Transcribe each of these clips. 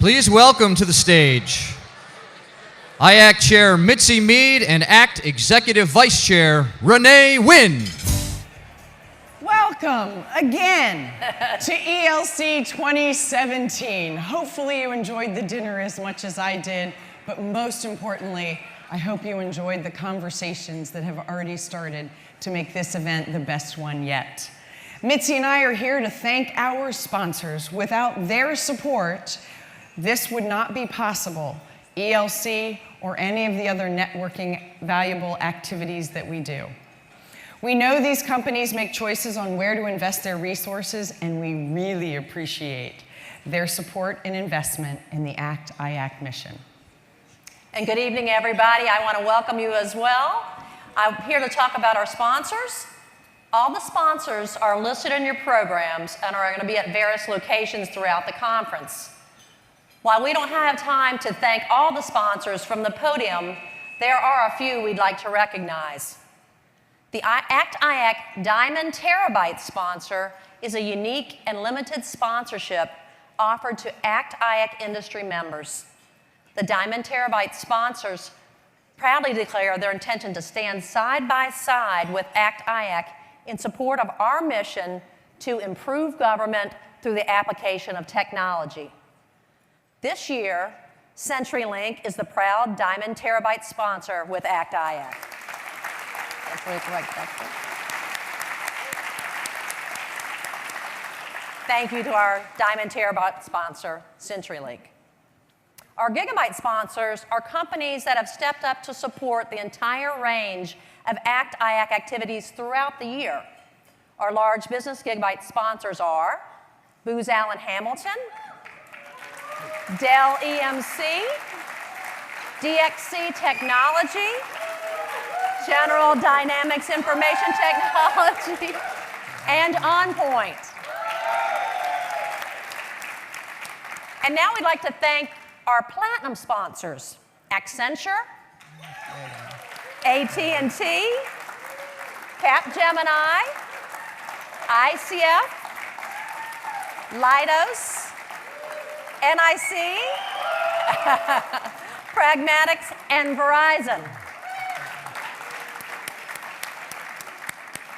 Please welcome to the stage IAC Chair Mitzi Mead and ACT Executive Vice Chair Renee Wynn. Welcome again to ELC 2017. Hopefully you enjoyed the dinner as much as I did, but most importantly, I hope you enjoyed the conversations that have already started to make this event the best one yet. Mitzi and I are here to thank our sponsors. Without their support, this would not be possible, ELC or any of the other networking valuable activities that we do. We know these companies make choices on where to invest their resources, and we really appreciate their support and investment in the ACT-IAC mission. And good evening, everybody. I want to welcome you as well. I'm here to talk about our sponsors. All the sponsors are listed in your programs and are going to be at various locations throughout the conference. While we don't have time to thank all the sponsors from the podium, there are a few we'd like to recognize. The ACT-IAC Diamond Terabyte sponsor is a unique and limited sponsorship offered to ACT-IAC industry members. The Diamond Terabyte sponsors proudly declare their intention to stand side by side with ACT-IAC in support of our mission to improve government through the application of technology. This year, CenturyLink is the proud Diamond Terabyte sponsor with ACT-IAC. Thank you to our Diamond Terabyte sponsor, CenturyLink. Our Gigabyte sponsors are companies that have stepped up to support the entire range of ACT-IAC activities throughout the year. Our large business Gigabyte sponsors are Booz Allen Hamilton, Dell EMC, DXC Technology, General Dynamics Information Technology, and OnPoint. And now we'd like to thank our platinum sponsors, Accenture, AT&T, Capgemini, ICF, Leidos, NIC, Pragmatics, and Verizon.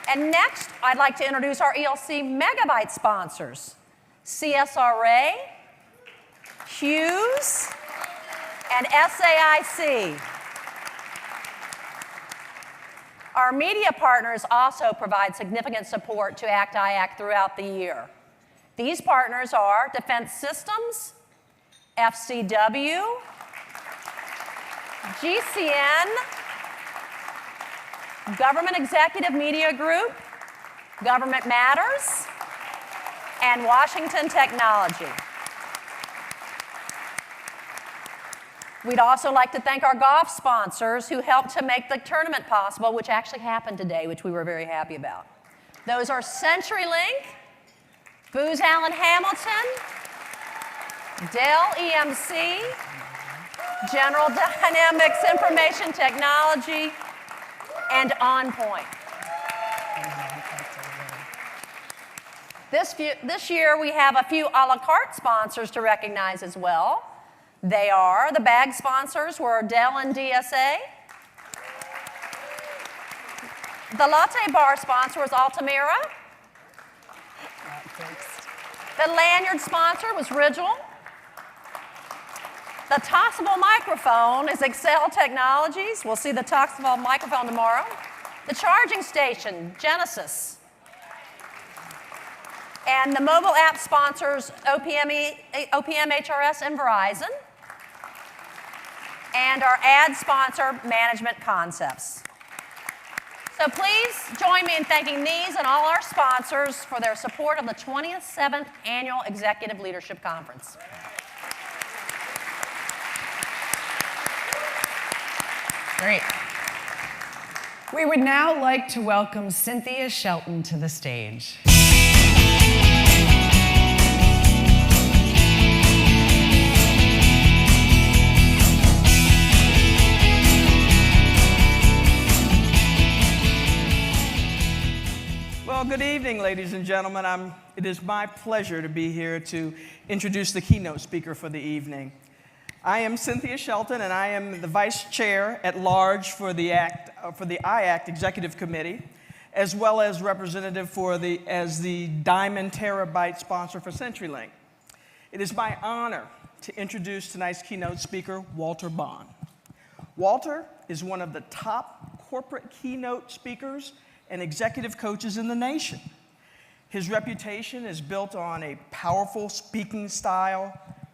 And next, I'd like to introduce our ELC Megabyte sponsors, CSRA, Hughes, and SAIC. Our media partners also provide significant support to ACT-IAC throughout the year. These partners are Defense Systems, FCW, GCN, Government Executive Media Group, Government Matters, and Washington Technology. We'd also like to thank our golf sponsors who helped to make the tournament possible, which actually happened today, which we were very happy about. Those are CenturyLink, Booz Allen Hamilton, Dell EMC, General Dynamics Information Technology, and OnPoint. This year we have a few a la carte sponsors to recognize as well. They are the bag sponsors were Dell and DSA. The latte bar sponsor was Altamira. The lanyard sponsor was Rigel. The tossable microphone is Excel Technologies. We'll see the tossable microphone tomorrow. The charging station, Genesis. And the mobile app sponsors, OPM HRS and Verizon. And our ad sponsor, Management Concepts. So please join me in thanking these and all our sponsors for their support of the 27th Annual Executive Leadership Conference. Great. We would now like to welcome Cynthia Shelton to the stage. Well, good evening. evening, ladies and gentlemen. It is my pleasure to be here to introduce the keynote speaker for the evening. I am Cynthia Shelton, and I am the Vice Chair at Large for the IACT Executive Committee, as well as representative as the Diamond Terabyte sponsor for CenturyLink. It is my honor to introduce tonight's keynote speaker, Walter Bond. Walter is one of the top corporate keynote speakers and executive coaches in the nation. His reputation is built on a powerful speaking style,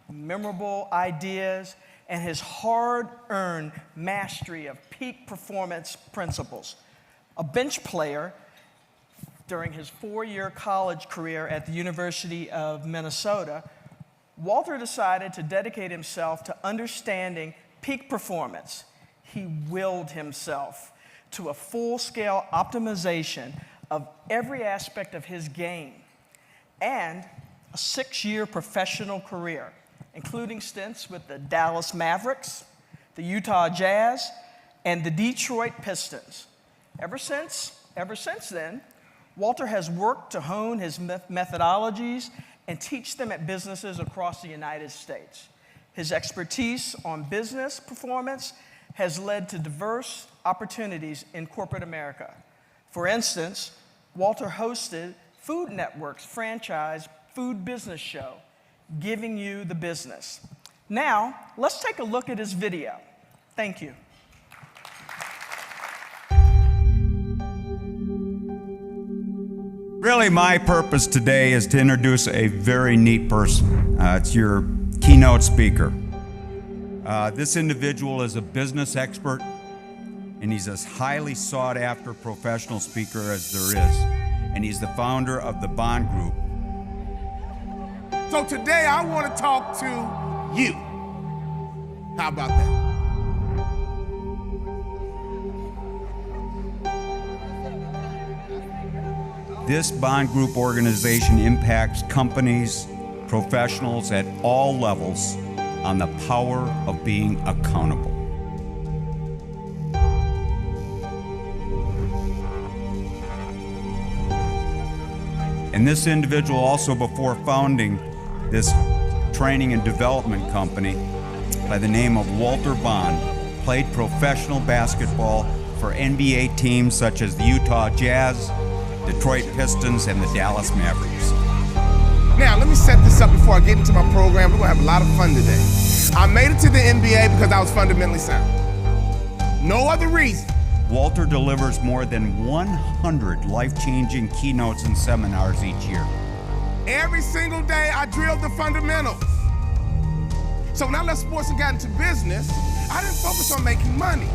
memorable ideas, and his hard-earned mastery of peak performance principles. A bench player during his 4-year college career at the University of Minnesota, Walter decided to dedicate himself to understanding peak performance. He willed himself to a full-scale optimization of every aspect of his game and a 6-year professional career, including stints with the Dallas Mavericks, the Utah Jazz, and the Detroit Pistons. Ever since then, Walter has worked to hone his methodologies and teach them at businesses across the United States. His expertise on business performance has led to diverse opportunities in corporate America. For instance, Walter hosted Food Network's franchise food business show, Giving You the Business. Now, let's take a look at his video. Thank you. Really, my purpose today is to introduce a very neat person. It's your keynote speaker. This individual is a business expert, and he's as highly sought after professional speaker as there is. And he's the founder of the Bond Group. So today I want to talk to you. How about that? This Bond Group organization impacts companies, professionals at all levels on the power of being accountable. And this individual also, before founding this training and development company by the name of Walter Bond, played professional basketball for NBA teams such as the Utah Jazz, Detroit Pistons, and the Dallas Mavericks. Now, let me set this up before I get into my program. We're gonna have a lot of fun today. I made it to the NBA because I was fundamentally sound. No other reason. Walter delivers more than 100 life-changing keynotes and seminars each year. Every single day I drilled the fundamentals. So when I left sports and got into business, I didn't focus on making money.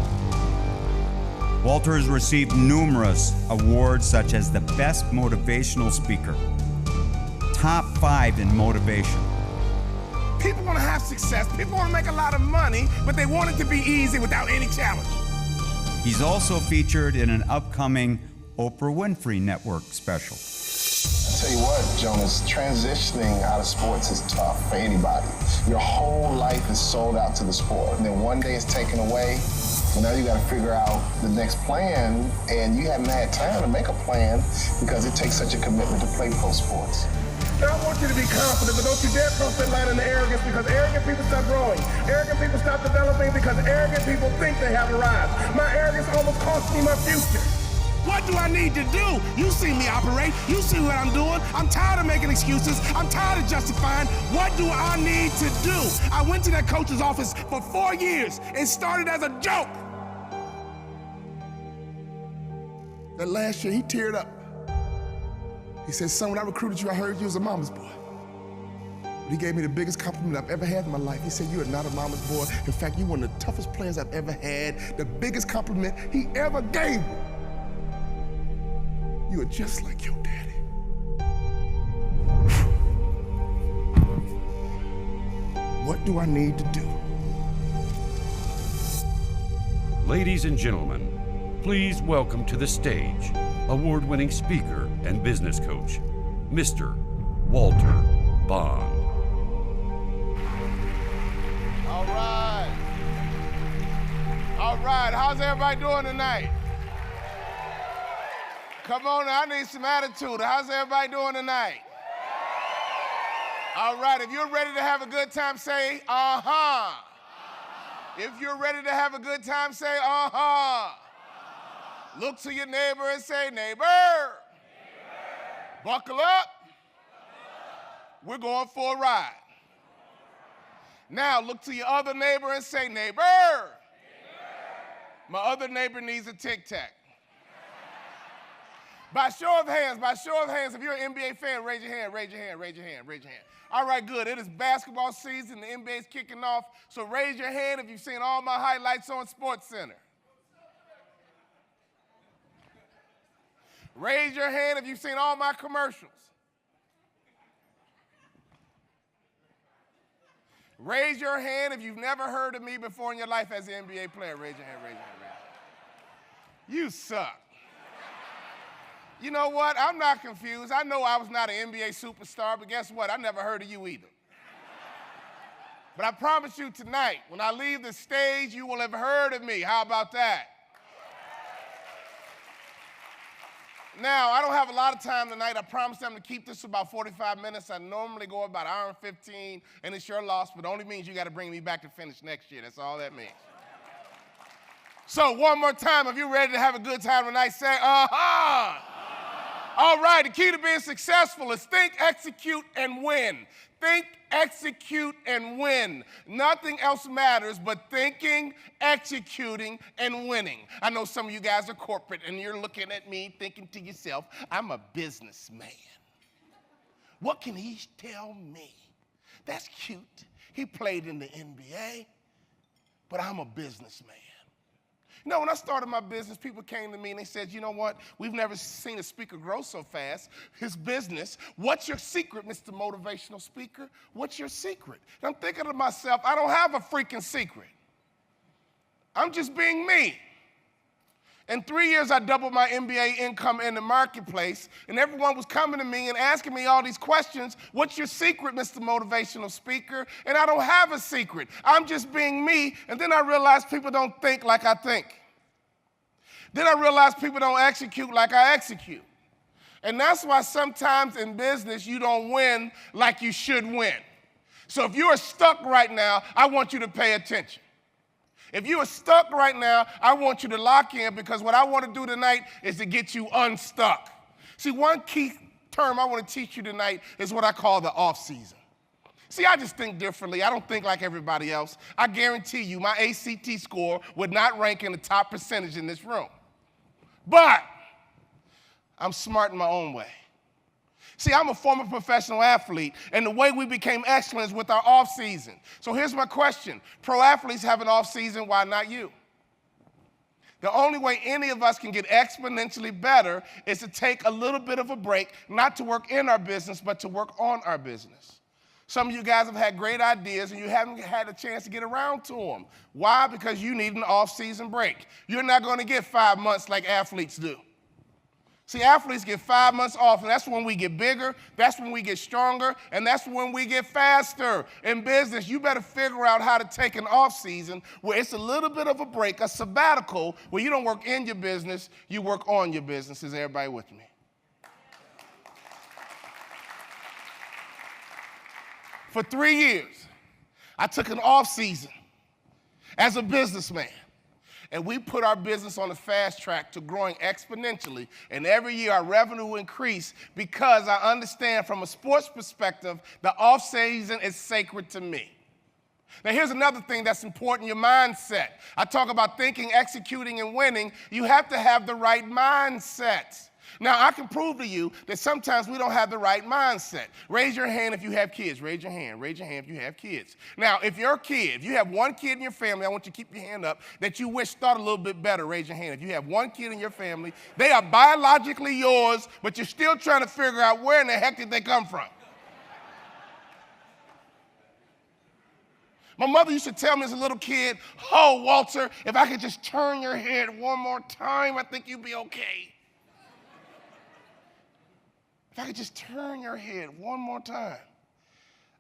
Walter has received numerous awards such as the Best Motivational Speaker, Top 5 in Motivation. People want to have success, people want to make a lot of money, but they want it to be easy without any challenge. He's also featured in an upcoming Oprah Winfrey Network special. I tell you what, Jonas, transitioning out of sports is tough for anybody. Your whole life is sold out to the sport, and then one day it's taken away, and now you got to figure out the next plan, and you haven't had time to make a plan because it takes such a commitment to play pro sports. Now, I want you to be confident, but don't you dare cross that line into arrogance, because arrogant people stop growing. Arrogant people stop developing because arrogant people think they have arrived. My arrogance almost cost me my future. What do I need to do? You see me operate. You see what I'm doing. I'm tired of making excuses. I'm tired of justifying. What do I need to do? I went to that coach's office for 4 years. It started as a joke. That last year, he teared up. He said, son, when I recruited you, I heard you was a mama's boy. But he gave me the biggest compliment I've ever had in my life. He said, you are not a mama's boy. In fact, you're one of the toughest players I've ever had. The biggest compliment he ever gave me. You are just like your daddy. What do I need to do? Ladies and gentlemen, please welcome to the stage award-winning speaker and business coach, Mr. Walter Bond. All right. All right, how's everybody doing tonight? Come on, I need some attitude. How's everybody doing tonight? All right, if you're ready to have a good time, say, uh-huh. If you're ready to have a good time, say, uh-huh. Look to your neighbor and say, neighbor. Buckle up. We're going for a ride. Now look to your other neighbor and say, neighbor. My other neighbor needs a Tic Tac. By show of hands, if you're an NBA fan, raise your hand, raise your hand, raise your hand, raise your hand. All right, good. It is basketball season. The NBA's kicking off. So raise your hand if you've seen all my highlights on SportsCenter. Raise your hand if you've seen all my commercials. Raise your hand if you've never heard of me before in your life as an NBA player. Raise your hand, raise your hand, raise your hand. You suck. You know what? I'm not confused. I know I was not an NBA superstar, but guess what? I never heard of you either. But I promise you tonight, when I leave the stage, you will have heard of me. How about that? Now, I don't have a lot of time tonight. I promised them to keep this to about 45 minutes. I normally go about an hour and 15, and it's your loss, but it only means you got to bring me back to finish next year. That's all that means. So one more time, if you're ready to have a good time tonight, say, uh-huh. All right, the key to being successful is think, execute, and win. Think, execute, and win. Nothing else matters but thinking, executing, and winning. I know some of you guys are corporate, and you're looking at me thinking to yourself, I'm a businessman. What can he tell me? That's cute. He played in the NBA, but I'm a businessman. You know, when I started my business, people came to me and they said, you know what? We've never seen a speaker grow so fast. His business. What's your secret, Mr. Motivational Speaker? What's your secret? And I'm thinking to myself, I don't have a freaking secret. I'm just being me. In 3 years, I doubled my MBA income in the marketplace, and everyone was coming to me and asking me all these questions. What's your secret, Mr. Motivational Speaker? And I don't have a secret. I'm just being me, and then I realized people don't think like I think. Then I realized people don't execute like I execute. And that's why sometimes in business, you don't win like you should win. So if you are stuck right now, I want you to pay attention. If you are stuck right now, I want you to lock in, because what I want to do tonight is to get you unstuck. See, one key term I want to teach you tonight is what I call the off season. See, I just think differently. I don't think like everybody else. I guarantee you my ACT score would not rank in the top percentage in this room. But I'm smart in my own way. See, I'm a former professional athlete, and the way we became excellent is with our off season. So here's my question. Pro athletes have an off season, why not you? The only way any of us can get exponentially better is to take a little bit of a break, not to work in our business, but to work on our business. Some of you guys have had great ideas, and you haven't had a chance to get around to them. Why? Because you need an off-season break. You're not going to get 5 months like athletes do. See, athletes get 5 months off, and that's when we get bigger, that's when we get stronger, and that's when we get faster. In business, you better figure out how to take an off season where it's a little bit of a break, a sabbatical, where you don't work in your business, you work on your business. Is everybody with me? For 3 years, I took an off season as a businessman. And we put our business on the fast track to growing exponentially. And every year our revenue increased because I understand from a sports perspective, the off season is sacred to me. Now here's another thing that's important, your mindset. I talk about thinking, executing, and winning. You have to have the right mindset. Now, I can prove to you that sometimes we don't have the right mindset. Raise your hand if you have kids. Raise your hand. Raise your hand if you have kids. Now, if you're a kid, if you have one kid in your family, I want you to keep your hand up, that you wish thought a little bit better, raise your hand. If you have one kid in your family, they are biologically yours, but you're still trying to figure out where in the heck did they come from. My mother used to tell me as a little kid, oh, Walter, if I could just turn your head one more time, I think you'd be okay. If I could just turn your head one more time,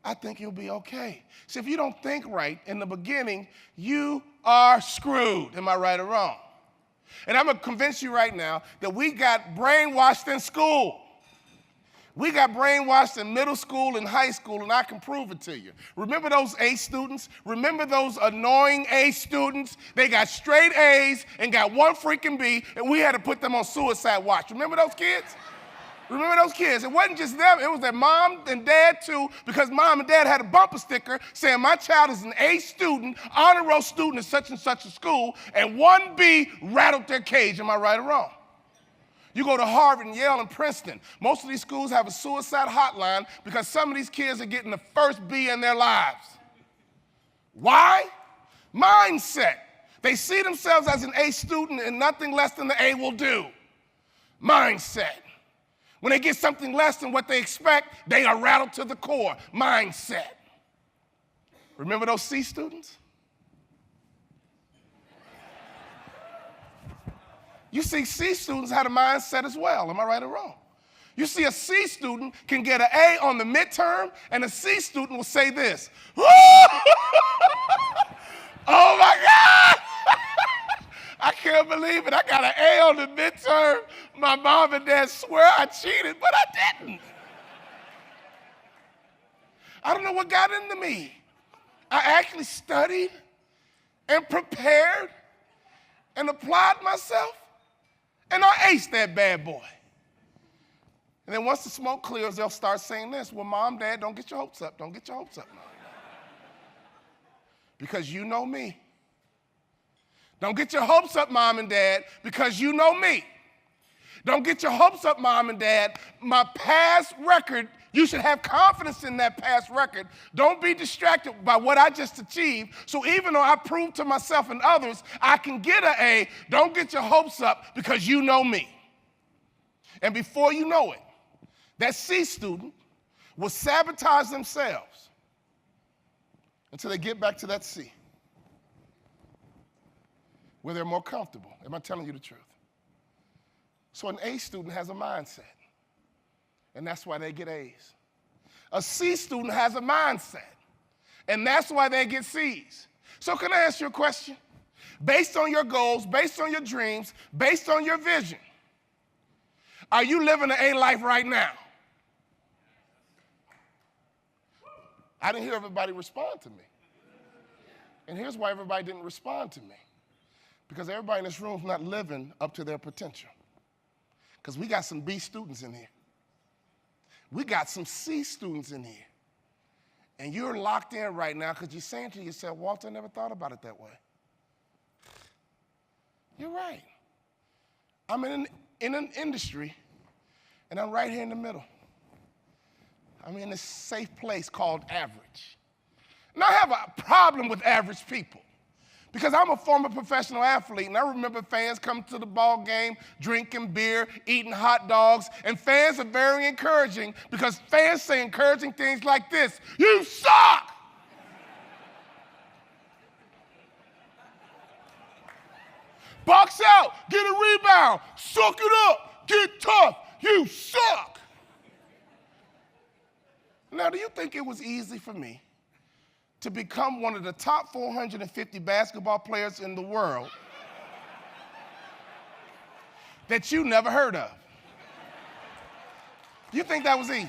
I think you'll be okay. See, if you don't think right in the beginning, you are screwed. Am I right or wrong? And I'm going to convince you right now that we got brainwashed in school. We got brainwashed in middle school and high school, and I can prove it to you. Remember those A students? Remember those annoying A students? They got straight A's and got one freaking B, and we had to put them on suicide watch. Remember those kids? Remember those kids? It wasn't just them. It was their mom and dad, too, because mom and dad had a bumper sticker saying, my child is an A student, honor roll student at such and such a school, and one B rattled their cage. Am I right or wrong? You go to Harvard and Yale and Princeton. Most of these schools have a suicide hotline because some of these kids are getting the first B in their lives. Why? Mindset. They see themselves as an A student and nothing less than the A will do. Mindset. When they get something less than what they expect, they are rattled to the core. Mindset. Remember those C students? You see, C students had a mindset as well. Am I right or wrong? You see, a C student can get an A on the midterm, and a C student will say this. Oh my God! I can't believe it. I got an A on the midterm. My mom and dad swear I cheated, but I didn't. I don't know what got into me. I actually studied and prepared and applied myself. And I aced that bad boy. And then once the smoke clears, they'll start saying this. Well, Mom, Dad, don't get your hopes up. Don't get your hopes up. Because you know me. Don't get your hopes up, Mom and Dad, because you know me. Don't get your hopes up, Mom and Dad. My past record, you should have confidence in that past record. Don't be distracted by what I just achieved. So even though I proved to myself and others I can get an A, don't get your hopes up because you know me. And before you know it, that C student will sabotage themselves until they get back to that C, where they're more comfortable. Am I telling you the truth? So an A student has a mindset. And that's why they get A's. A C student has a mindset, and that's why they get C's. So can I ask you a question? Based on your goals, based on your dreams, based on your vision, are you living an A life right now? I didn't hear everybody respond to me. And here's why everybody didn't respond to me. Because everybody in this room is not living up to their potential. Because we got some B students in here. We got some C students in here. And you're locked in right now because you're saying to yourself, Walter, I never thought about it that way. You're right. I'm in an industry, and I'm right here in the middle. I'm in this safe place called average. And I have a problem with average people. Because I'm a former professional athlete, and I remember fans coming to the ball game, drinking beer, eating hot dogs, and fans are very encouraging because fans say encouraging things like this: you suck! Box out, get a rebound, suck it up, get tough, you suck! Now, do you think it was easy for me to become one of the top 450 basketball players in the world that you never heard of? You think that was easy?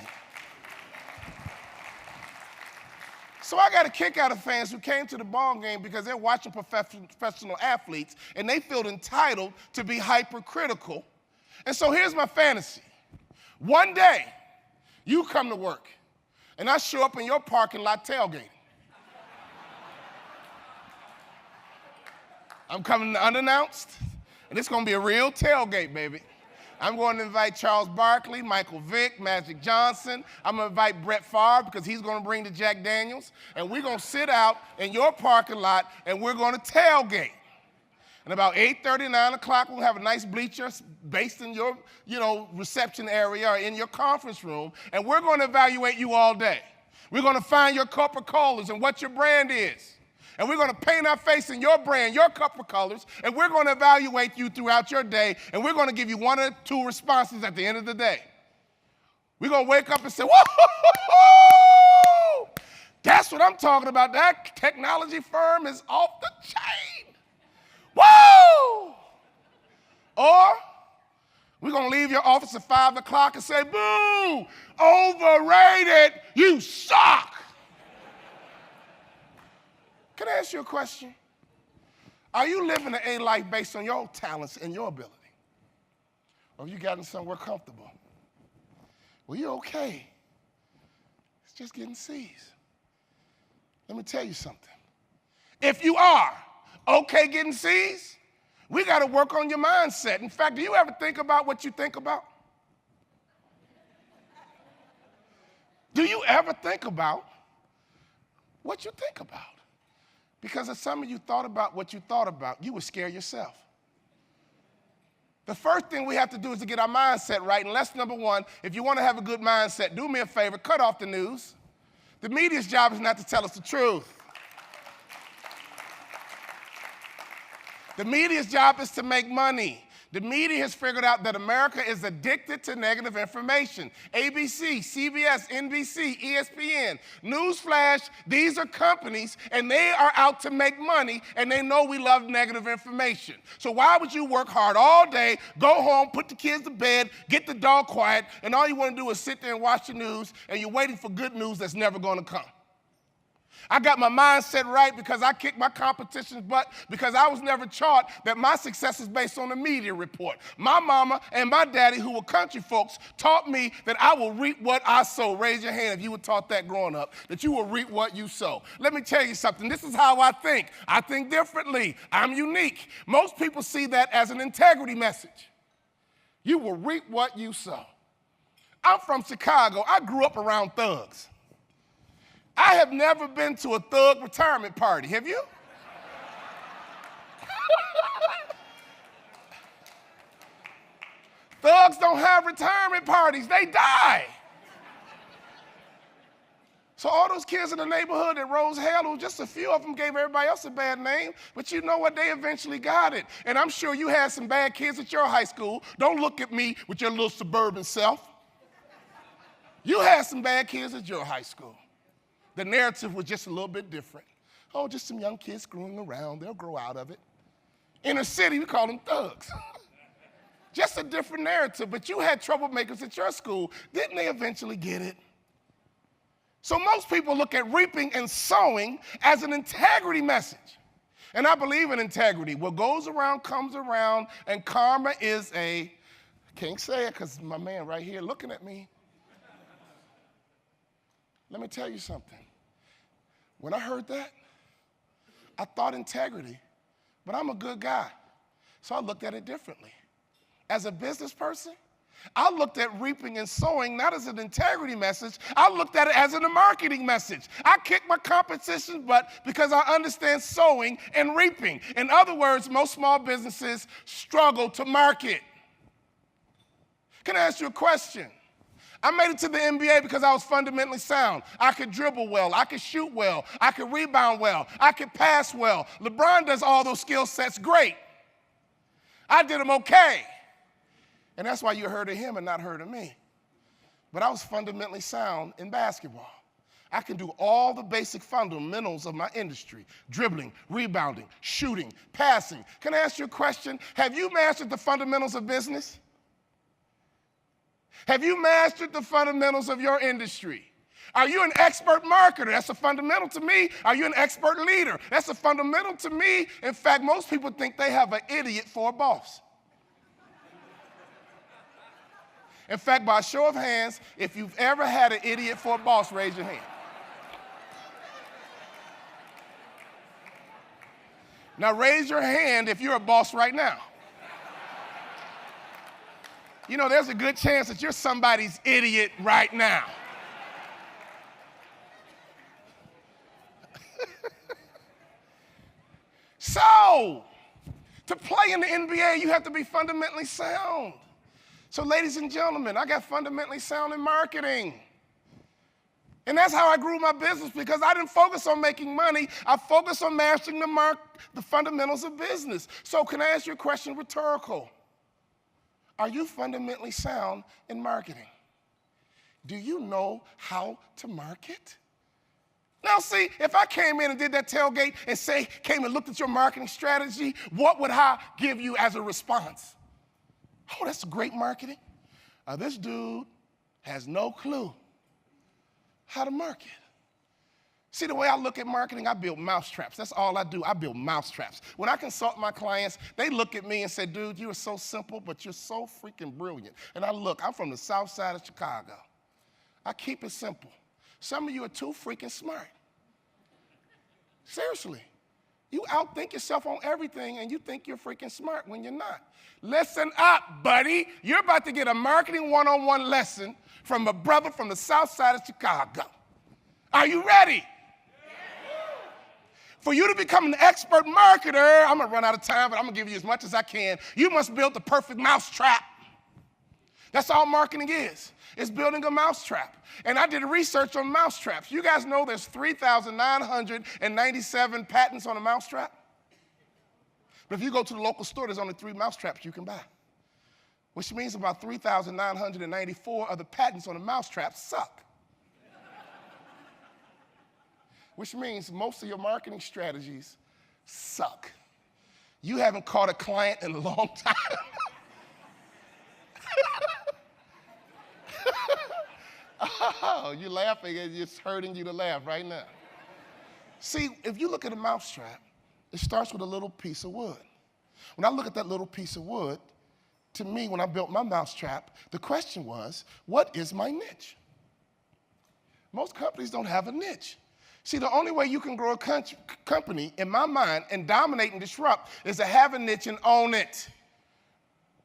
So I got a kick out of fans who came to the ball game because they're watching professional athletes and they feel entitled to be hypercritical. And so here's my fantasy. One day, you come to work and I show up in your parking lot tailgating. I'm coming unannounced, and it's going to be a real tailgate, baby. I'm going to invite Charles Barkley, Michael Vick, Magic Johnson. I'm going to invite Brett Favre because he's going to bring the Jack Daniels, and we're going to sit out in your parking lot, and we're going to tailgate. And about 8:30, 9 o'clock, we'll have a nice bleacher based in your, reception area or in your conference room, and we're going to evaluate you all day. We're going to find your Coca-Colas and what your brand is. And we're going to paint our face in your brand, your cup of colors, and we're going to evaluate you throughout your day, and we're going to give you 1 or 2 responses at the end of the day. We're going to wake up and say, whoa, that's what I'm talking about. That technology firm is off the chain. Whoa! Or we're going to leave your office at 5 o'clock and say, boo, overrated, you suck. Can I ask you a question? Are you living an A life based on your talents and your ability? Or have you gotten somewhere comfortable? Well, you're okay. It's just getting C's. Let me tell you something. If you are okay getting C's, we got to work on your mindset. In fact, do you ever think about what you think about? Do you ever think about what you think about? Because if some of you thought about what you thought about, you would scare yourself. The first thing we have to do is to get our mindset right. And lesson number one, if you want to have a good mindset, do me a favor, cut off the news. The media's job is not to tell us the truth. The media's job is to make money. The media has figured out that America is addicted to negative information. ABC, CBS, NBC, ESPN. Newsflash, these are companies, and they are out to make money, and they know we love negative information. So why would you work hard all day, go home, put the kids to bed, get the dog quiet, and all you want to do is sit there and watch the news, and you're waiting for good news that's never going to come? I got my mindset right because I kicked my competition's butt because I was never taught that my success is based on a media report. My mama and my daddy, who were country folks, taught me that I will reap what I sow. Raise your hand if you were taught that growing up, that you will reap what you sow. Let me tell you something. This is how I think. I think differently. I'm unique. Most people see that as an integrity message. You will reap what you sow. I'm from Chicago. I grew up around thugs. I have never been to a thug retirement party. Have you? Thugs don't have retirement parties. They die. So all those kids in the neighborhood that rose hell, just a few of them gave everybody else a bad name, but you know what? They eventually got it. And I'm sure you had some bad kids at your high school. Don't look at me with your little suburban self. You had some bad kids at your high school. The narrative was just a little bit different. Oh, just some young kids screwing around. They'll grow out of it. Inner city, we call them thugs. Just a different narrative, but you had troublemakers at your school. Didn't they eventually get it? So most people look at reaping and sowing as an integrity message. And I believe in integrity. What goes around comes around, and karma is I can't say it because my man right here looking at me. Let me tell you something. When I heard that, I thought integrity, but I'm a good guy. So I looked at it differently. As a business person, I looked at reaping and sowing not as an integrity message. I looked at it as a marketing message. I kicked my competition's butt because I understand sowing and reaping. In other words, most small businesses struggle to market. Can I ask you a question? I made it to the NBA because I was fundamentally sound. I could dribble well. I could shoot well. I could rebound well. I could pass well. LeBron does all those skill sets great. I did them okay. And that's why you heard of him and not heard of me. But I was fundamentally sound in basketball. I can do all the basic fundamentals of my industry: dribbling, rebounding, shooting, passing. Can I ask you a question? Have you mastered the fundamentals of business? Have you mastered the fundamentals of your industry? Are you an expert marketer? That's a fundamental to me. Are you an expert leader? That's a fundamental to me. In fact, most people think they have an idiot for a boss. In fact, by a show of hands, if you've ever had an idiot for a boss, raise your hand. Now raise your hand if you're a boss right now. You know, there's a good chance that you're somebody's idiot right now. So, to play in the NBA, you have to be fundamentally sound. So, ladies and gentlemen, I got fundamentally sound in marketing. And that's how I grew my business, because I didn't focus on making money. I focused on mastering the fundamentals of business. So, can I ask you a question, rhetorical? Are you fundamentally sound in marketing? Do you know how to market? Now see, if I came in and did that tailgate and came and looked at your marketing strategy, what would I give you as a response? Oh, that's great marketing. This dude has no clue how to market. See, the way I look at marketing, I build mousetraps. That's all I do. I build mousetraps. When I consult my clients, they look at me and say, dude, you are so simple, but you're so freaking brilliant. And I'm from the south side of Chicago. I keep it simple. Some of you are too freaking smart. Seriously. You outthink yourself on everything and you think you're freaking smart when you're not. Listen up, buddy. You're about to get a marketing one-on-one lesson from a brother from the south side of Chicago. Are you ready? For you to become an expert marketer, I'm gonna run out of time, but I'm gonna give you as much as I can. You must build the perfect mousetrap. That's all marketing is. It's building a mousetrap. And I did research on mousetraps. You guys know there's 3,997 patents on a mousetrap? But if you go to the local store, there's only 3 mousetraps you can buy, which means about 3,994 of the patents on a mousetrap suck. Which means most of your marketing strategies suck. You haven't caught a client in a long time. Oh, you're laughing and it's hurting you to laugh right now. See, if you look at a mousetrap, it starts with a little piece of wood. When I look at that little piece of wood, to me, when I built my mousetrap, the question was, what is my niche? Most companies don't have a niche. See, the only way you can grow a company, in my mind, and dominate and disrupt is to have a niche and own it.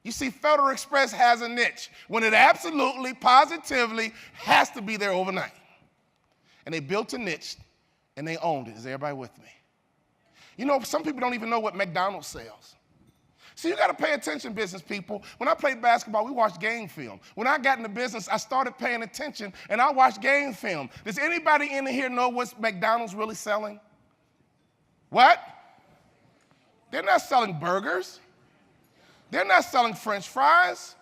You see, Federal Express has a niche when it absolutely, positively has to be there overnight. And they built a niche and they owned it. Is everybody with me? You know, some people don't even know what McDonald sells. See, you got to pay attention, business people. When I played basketball, we watched game film. When I got into business, I started paying attention, and I watched game film. Does anybody in here know what McDonald's really selling? What? They're not selling burgers. They're not selling French fries.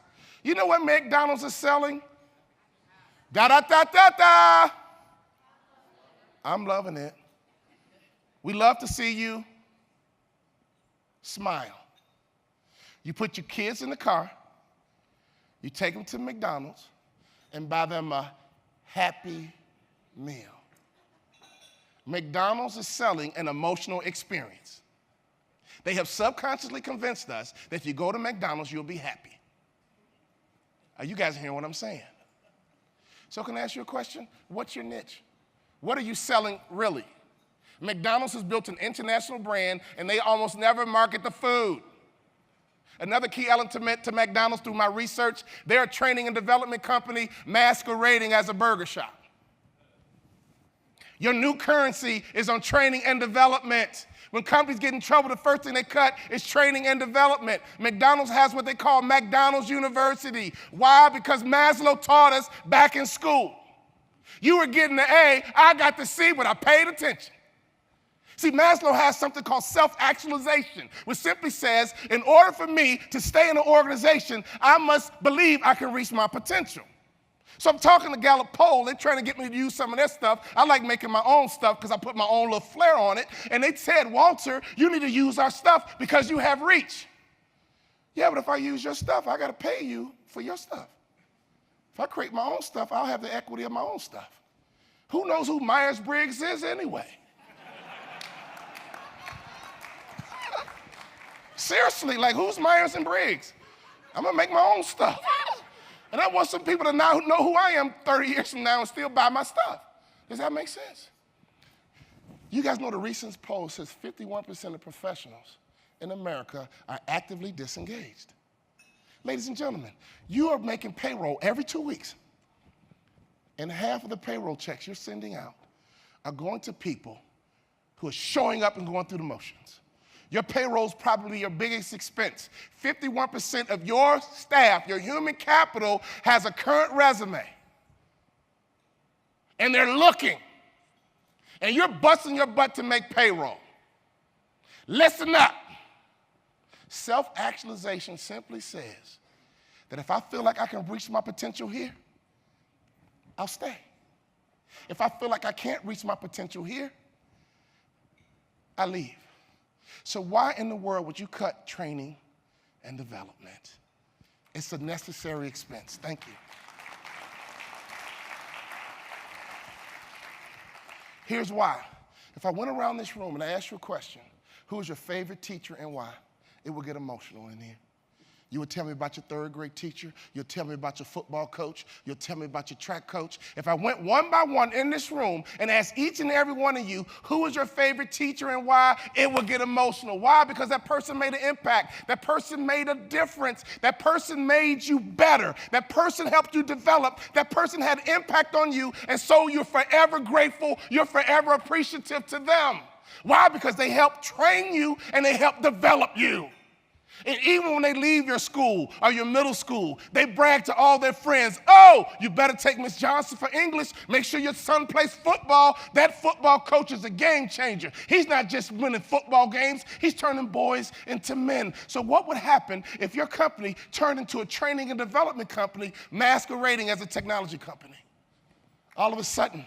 You know what McDonald's is selling? Da-da-da-da-da. I'm loving it. We love to see you smile. You put your kids in the car, you take them to McDonald's, and buy them a Happy Meal. McDonald's is selling an emotional experience. They have subconsciously convinced us that if you go to McDonald's, you'll be happy. Are you guys hearing what I'm saying? So can I ask you a question? What's your niche? What are you selling really? McDonald's has built an international brand, and they almost never market the food. Another key element to McDonald's through my research, they're a training and development company masquerading as a burger shop. Your new currency is on training and development. When companies get in trouble, the first thing they cut is training and development. McDonald's has what they call McDonald's University. Why? Because Maslow taught us back in school. You were getting the A, I got the C, but I paid attention. See, Maslow has something called self-actualization, which simply says, in order for me to stay in an organization, I must believe I can reach my potential. So I'm talking to Gallup Poll. They're trying to get me to use some of their stuff. I like making my own stuff because I put my own little flair on it. And they said, Walter, you need to use our stuff because you have reach. Yeah, but if I use your stuff, I got to pay you for your stuff. If I create my own stuff, I'll have the equity of my own stuff. Who knows who Myers-Briggs is anyway? Seriously, like who's Myers and Briggs? I'm gonna make my own stuff. And I want some people to now know who I am 30 years from now and still buy my stuff. Does that make sense? You guys know the recent poll says 51% of professionals in America are actively disengaged. Ladies and gentlemen, you are making payroll every 2 weeks. And half of the payroll checks you're sending out are going to people who are showing up and going through the motions. Your payroll is probably your biggest expense. 51% of your staff, your human capital, has a current resume. And they're looking. And you're busting your butt to make payroll. Listen up. Self-actualization simply says that if I feel like I can reach my potential here, I'll stay. If I feel like I can't reach my potential here, I leave. So why in the world would you cut training and development? It's a necessary expense. Thank you. Here's why. If I went around this room and I asked you a question, who is your favorite teacher and why? It would get emotional in here. You would tell me about your third grade teacher. You'll tell me about your football coach. You'll tell me about your track coach. If I went one by one in this room and asked each and every one of you, who is your favorite teacher and why, it would get emotional. Why? Because that person made an impact. That person made a difference. That person made you better. That person helped you develop. That person had impact on you, and so you're forever grateful. You're forever appreciative to them. Why? Because they helped train you and they helped develop you. And even when they leave your school or your middle school, they brag to all their friends, oh, you better take Miss Johnson for English. Make sure your son plays football. That football coach is a game changer. He's not just winning football games. He's turning boys into men. So what would happen if your company turned into a training and development company masquerading as a technology company? All of a sudden,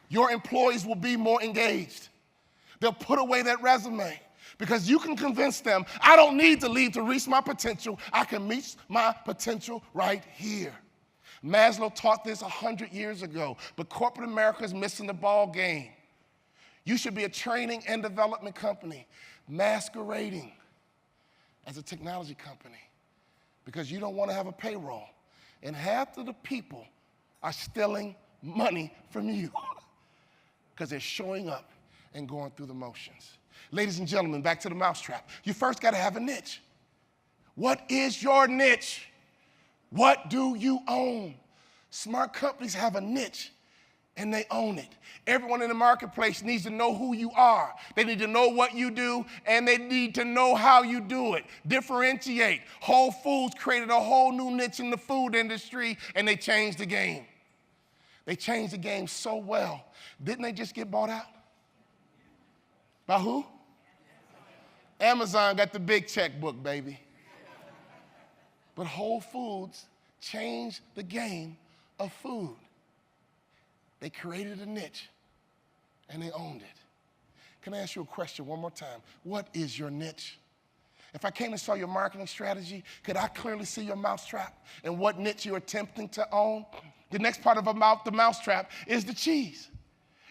your employees will be more engaged. They'll put away that resume. Because you can convince them, I don't need to leave to reach my potential. I can reach my potential right here. Maslow taught this 100 years ago, but corporate America is missing the ball game. You should be a training and development company masquerading as a technology company because you don't want to have a payroll. And half of the people are stealing money from you because they're showing up and going through the motions. Ladies and gentlemen, back to the mousetrap. You first got to have a niche. What is your niche? What do you own? Smart companies have a niche, and they own it. Everyone in the marketplace needs to know who you are. They need to know what you do, and they need to know how you do it. Differentiate. Whole Foods created a whole new niche in the food industry, and they changed the game. They changed the game so well. Didn't they just get bought out? By who? Amazon got the big checkbook, baby. But Whole Foods changed the game of food. They created a niche, and they owned it. Can I ask you a question one more time? What is your niche? If I came and saw your marketing strategy, could I clearly see your mousetrap and what niche you're attempting to own? The next part of the mousetrap is the cheese.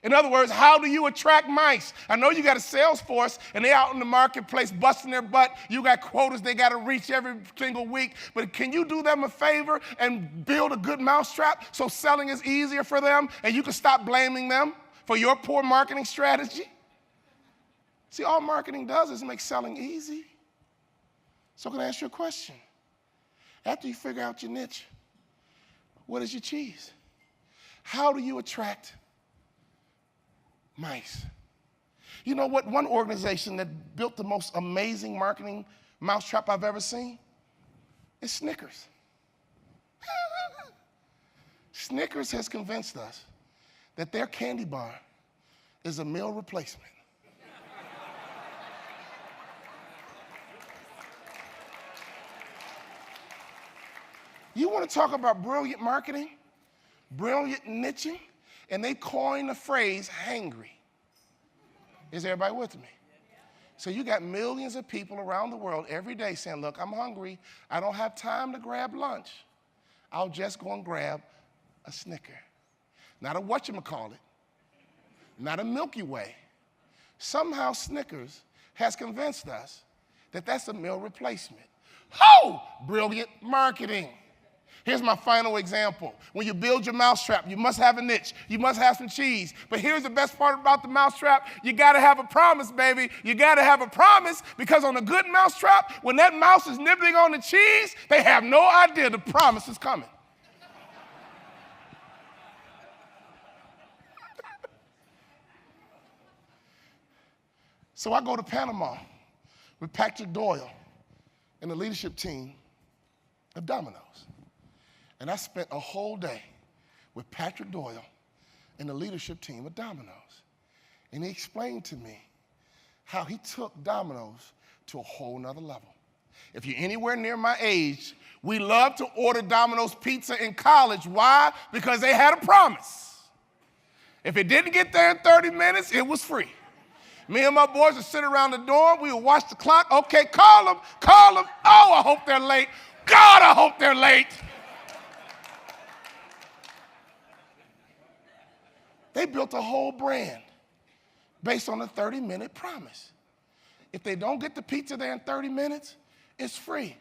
In other words, how do you attract mice? I know you got a sales force, and they're out in the marketplace busting their butt. You got quotas they got to reach every single week. But can you do them a favor and build a good mousetrap so selling is easier for them and you can stop blaming them for your poor marketing strategy? See, all marketing does is make selling easy. So can I ask you a question? After you figure out your niche, what is your cheese? How do you attract mice? You know what? One organization that built the most amazing marketing mousetrap I've ever seen is Snickers. Snickers has convinced us that their candy bar is a meal replacement. You want to talk about brilliant marketing, brilliant niching? And they coined the phrase hangry. Is everybody with me? So you got millions of people around the world every day saying, look, I'm hungry. I don't have time to grab lunch. I'll just go and grab a Snicker. Not a whatchamacallit, not a Milky Way. Somehow Snickers has convinced us that that's a meal replacement. Oh, brilliant marketing. Here's my final example. When you build your mousetrap, you must have a niche. You must have some cheese. But here's the best part about the mousetrap. You got to have a promise, baby. You got to have a promise because on a good mousetrap, when that mouse is nibbling on the cheese, they have no idea the promise is coming. So I go to Panama with Patrick Doyle and the leadership team of Domino's. And I spent a whole day with Patrick Doyle and the leadership team of Domino's. And he explained to me how he took Domino's to a whole nother level. If you're anywhere near my age, we love to order Domino's pizza in college. Why? Because they had a promise. If it didn't get there in 30 minutes, it was free. Me and my boys would sit around the dorm. We would watch the clock. Okay, call them. Oh, I hope they're late. God, I hope they're late. They built a whole brand based on a 30-minute promise. If they don't get the pizza there in 30 minutes, it's free.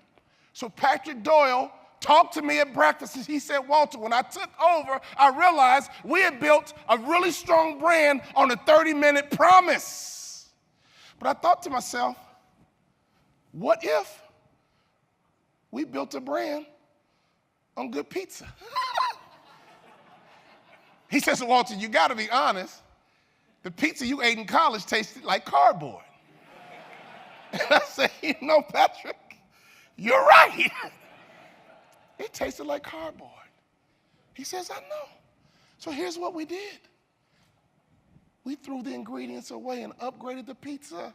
So Patrick Doyle talked to me at breakfast, and he said, Walter, when I took over, I realized we had built a really strong brand on a 30-minute promise. But I thought to myself, what if we built a brand on good pizza? He says, Walter, you got to be honest. The pizza you ate in college tasted like cardboard. And I said, you know, Patrick, you're right. It tasted like cardboard. He says, I know. So here's what we did. We threw the ingredients away and upgraded the pizza.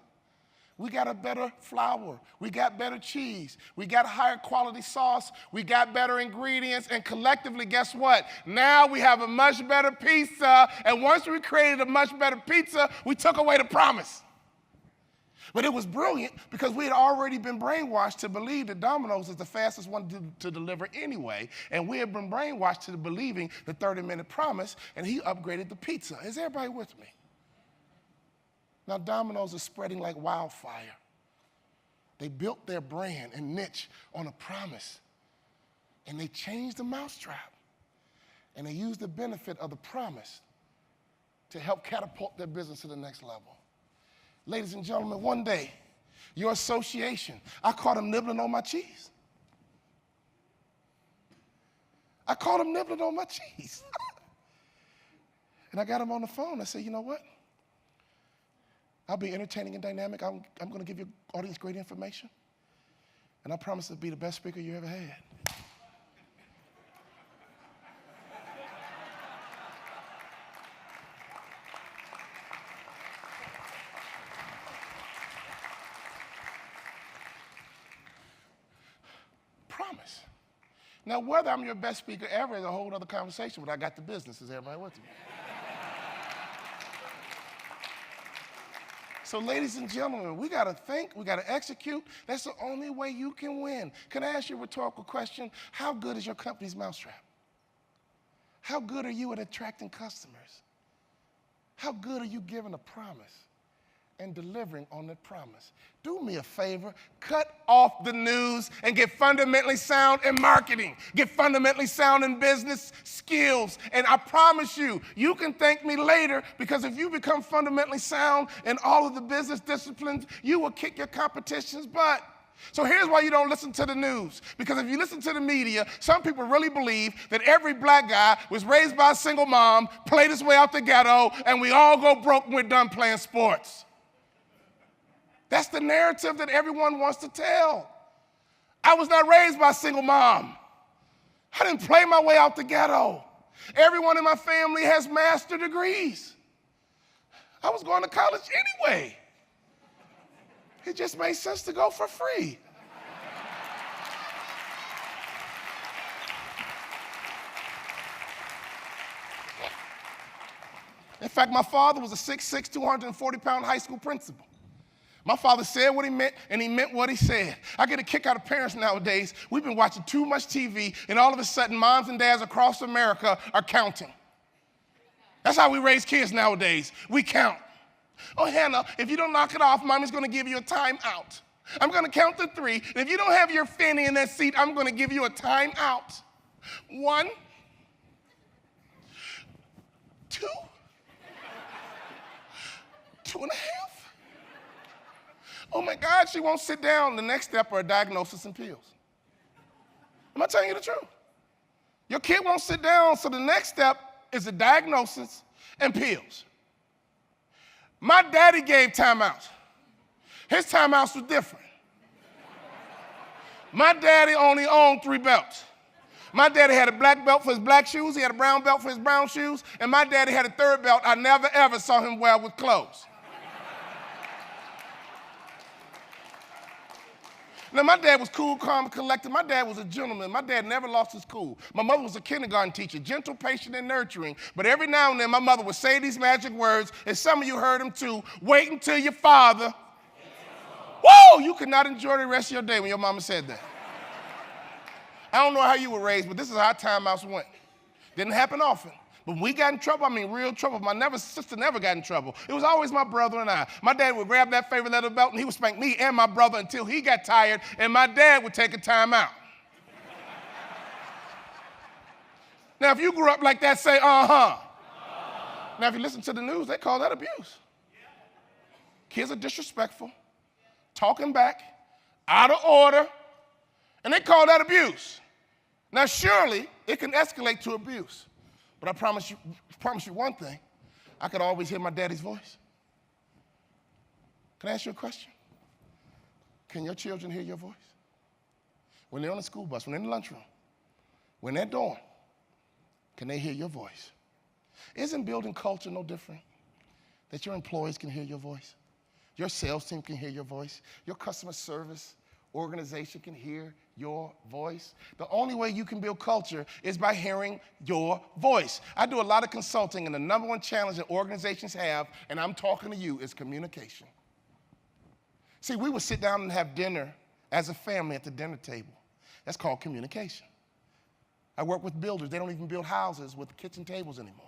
We got a better flour. We got better cheese. We got higher quality sauce. We got better ingredients. And collectively, guess what? Now we have a much better pizza. And once we created a much better pizza, we took away the promise. But it was brilliant because we had already been brainwashed to believe that Domino's is the fastest one to deliver anyway. And we had been brainwashed to believing the 30-minute promise, and he upgraded the pizza. Is everybody with me? Now, Domino's is spreading like wildfire. They built their brand and niche on a promise, and they changed the mousetrap, and they used the benefit of the promise to help catapult their business to the next level. Ladies and gentlemen, one day, your association, I caught him nibbling on my cheese. I caught him nibbling on my cheese. And I got him on the phone. I said, you know what? I'll be entertaining and dynamic. I'm going to give your audience great information. And I promise to be the best speaker you ever had. Promise. Now, whether I'm your best speaker ever is a whole other conversation, but I got the business. Is everybody with me? So ladies and gentlemen, we got to think, we got to execute. That's the only way you can win. Can I ask you a rhetorical question? How good is your company's mousetrap? How good are you at attracting customers? How good are you giving a promise and delivering on that promise? Do me a favor, cut off the news and get fundamentally sound in marketing. Get fundamentally sound in business skills. And I promise you, you can thank me later, because if you become fundamentally sound in all of the business disciplines, you will kick your competition's butt. So here's why you don't listen to the news. Because if you listen to the media, some people really believe that every black guy was raised by a single mom, played his way out the ghetto, and we all go broke when we're done playing sports. That's the narrative that everyone wants to tell. I was not raised by a single mom. I didn't play my way out the ghetto. Everyone in my family has master's degrees. I was going to college anyway. It just made sense to go for free. In fact, my father was a 6'6", 240-pound high school principal. My father said what he meant, and he meant what he said. I get a kick out of parents nowadays. We've been watching too much TV, and all of a sudden, moms and dads across America are counting. That's how we raise kids nowadays. We count. Oh, Hannah, if you don't knock it off, mommy's going to give you a timeout. I'm going to count to 3, and if you don't have your fanny in that seat, I'm going to give you a timeout. 1, 2, 2.5. Oh my God, she won't sit down. The next step are a diagnosis and pills. Am I telling you the truth? Your kid won't sit down, so the next step is a diagnosis and pills. My daddy gave timeouts. His timeouts were different. My daddy only owned 3 belts. My daddy had a black belt for his black shoes, he had a brown belt for his brown shoes, and my daddy had a 3rd belt I never ever saw him wear with clothes. Now, my dad was cool, calm, and collected. My dad was a gentleman. My dad never lost his cool. My mother was a kindergarten teacher, gentle, patient, and nurturing. But every now and then, my mother would say these magic words, and some of you heard them too. Wait until your father. Whoa! You could not enjoy the rest of your day when your mama said that. I don't know how you were raised, but this is how timeouts went. Didn't happen often. But when we got in trouble, I mean real trouble, my sister never got in trouble. It was always my brother and I. My dad would grab that favorite leather belt and he would spank me and my brother until he got tired and my dad would take a time out. Now, if you grew up like that, say, uh-huh. Now, if you listen to the news, they call that abuse. Kids are disrespectful, talking back, out of order, and they call that abuse. Now, surely it can escalate to abuse, but I promise you one thing, I could always hear my daddy's voice. Can I ask you a question? Can your children hear your voice? When they're on the school bus, when they're in the lunchroom, when they're dorm, can they hear your voice? Isn't building culture no different? That your employees can hear your voice, your sales team can hear your voice, your customer service organization can hear your voice. The only way you can build culture is by hearing your voice. I do a lot of consulting, and the number one challenge that organizations have, and I'm talking to you, is communication. See, we would sit down and have dinner as a family at the dinner table. That's called communication. I work with builders. They don't even build houses with kitchen tables anymore.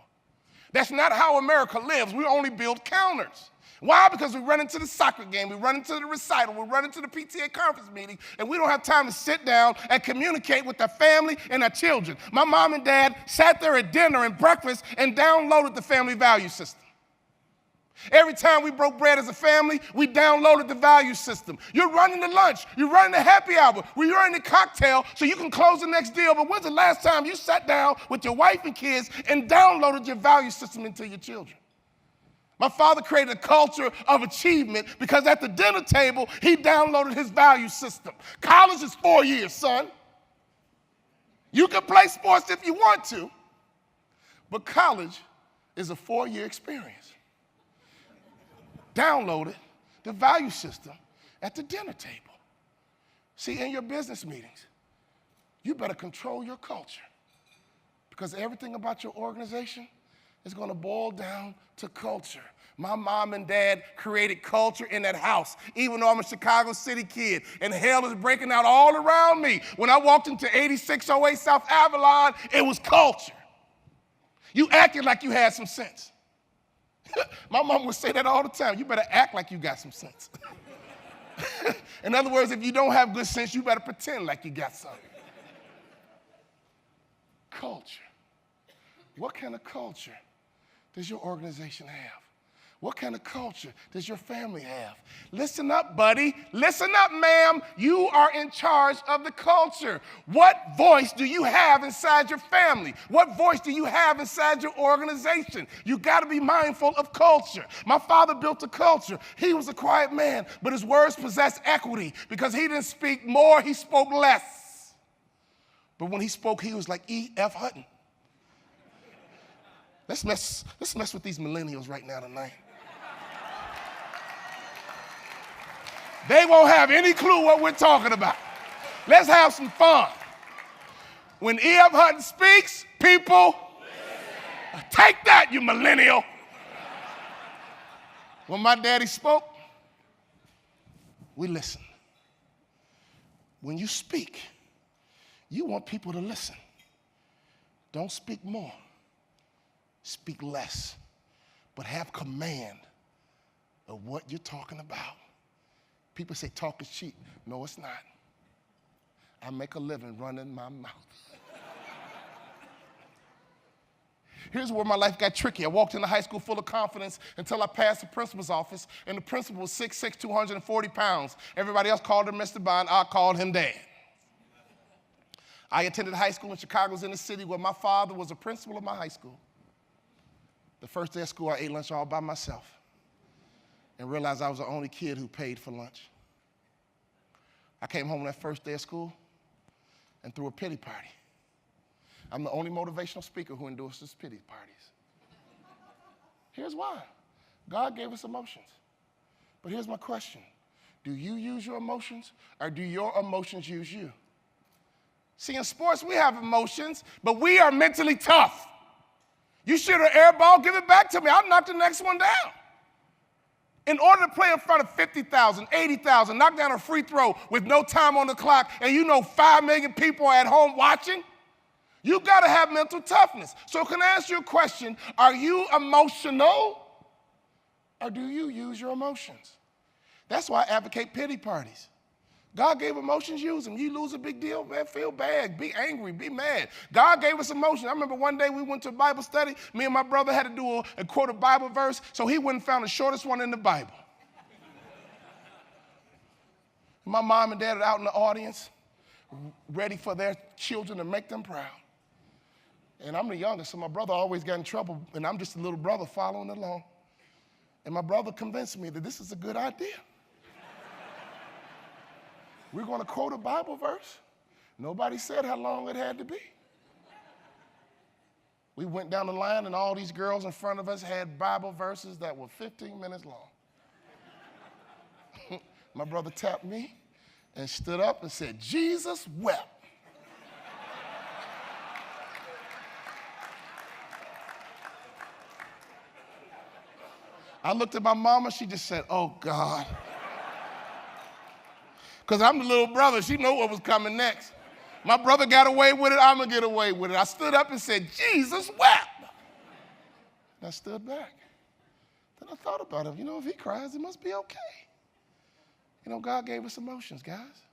That's not how America lives. We only build counters. Why? Because we run into the soccer game, we run into the recital, we run into the PTA conference meeting, and we don't have time to sit down and communicate with our family and our children. My mom and dad sat there at dinner and breakfast and downloaded the family value system. Every time we broke bread as a family, we downloaded the value system. You're running the lunch, you're running the happy hour, we're running the cocktail so you can close the next deal. But when's the last time you sat down with your wife and kids and downloaded your value system into your children? My father created a culture of achievement because at the dinner table, he downloaded his value system. College is 4 years, son. You can play sports if you want to, but college is a 4-year experience. Downloaded the value system at the dinner table. See, in your business meetings, you better control your culture because everything about your organization is going to boil down to culture. My mom and dad created culture in that house, even though I'm a Chicago City kid, and hell is breaking out all around me. When I walked into 8608 South Avalon, it was culture. You acted like you had some sense. My mom would say that all the time. You better act like you got some sense. In other words, if you don't have good sense, you better pretend like you got some. Culture. What kind of culture does your organization have? What kind of culture does your family have? Listen up, buddy. Listen up, ma'am. You are in charge of the culture. What voice do you have inside your family? What voice do you have inside your organization? You got to be mindful of culture. My father built a culture. He was a quiet man, but his words possessed equity because he didn't speak more, he spoke less. But when he spoke, he was like E.F. Hutton. Let's mess with these millennials right now tonight. They won't have any clue what we're talking about. Let's have some fun. When E.F. Hutton speaks, people, listen. Take that, you millennial. When my daddy spoke, we listen. When you speak, you want people to listen. Don't speak more. Speak less, but have command of what you're talking about. People say talk is cheap. No, it's not. I make a living running my mouth. Here's where my life got tricky. I walked into high school full of confidence until I passed the principal's office, and the principal was 6'6", 240 pounds. Everybody else called him Mr. Bond. I called him Dad. I attended high school in Chicago's inner city where my father was the principal of my high school. The first day of school, I ate lunch all by myself and realized I was the only kid who paid for lunch. I came home that first day of school and threw a pity party. I'm the only motivational speaker who endorses pity parties. Here's why. God gave us emotions. But here's my question. Do you use your emotions or do your emotions use you? See, in sports, we have emotions, but we are mentally tough. You shoot an air ball, give it back to me. I'll knock the next one down. In order to play in front of 50,000, 80,000, knock down a free throw with no time on the clock, and you know 5 million people are at home watching, you got to have mental toughness. So can I ask you a question? Are you emotional, or do you use your emotions? That's why I advocate pity parties. God gave emotions, use them. You lose a big deal, man, feel bad, be angry, be mad. God gave us emotions. I remember one day we went to a Bible study. Me and my brother had to do a quote a Bible verse, so he went and found the shortest one in the Bible. My mom and dad are out in the audience, ready for their children to make them proud. And I'm the youngest, so my brother always got in trouble, and I'm just a little brother following along. And my brother convinced me that this is a good idea. We're going to quote a Bible verse. Nobody said how long it had to be. We went down the line, and all these girls in front of us had Bible verses that were 15 minutes long. My brother tapped me and stood up and said, Jesus wept. I looked at my mama, she just said, oh, God. Because I'm the little brother, she knew what was coming next. My brother got away with it, I'm going to get away with it. I stood up and said, Jesus wept. And I stood back. Then I thought about it. You know, if he cries, it must be okay. You know, God gave us emotions, guys.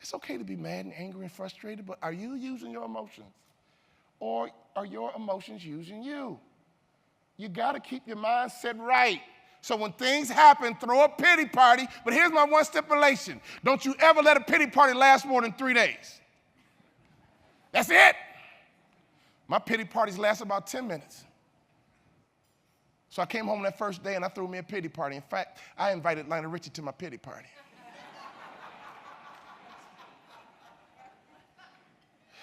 It's okay to be mad and angry and frustrated, but are you using your emotions? Or are your emotions using you? You got to keep your mindset right. So when things happen, throw a pity party. But here's my one stipulation. Don't you ever let a pity party last more than 3 days. That's it. My pity parties last about 10 minutes. So I came home that first day and I threw me a pity party. In fact, I invited Lionel Richie to my pity party.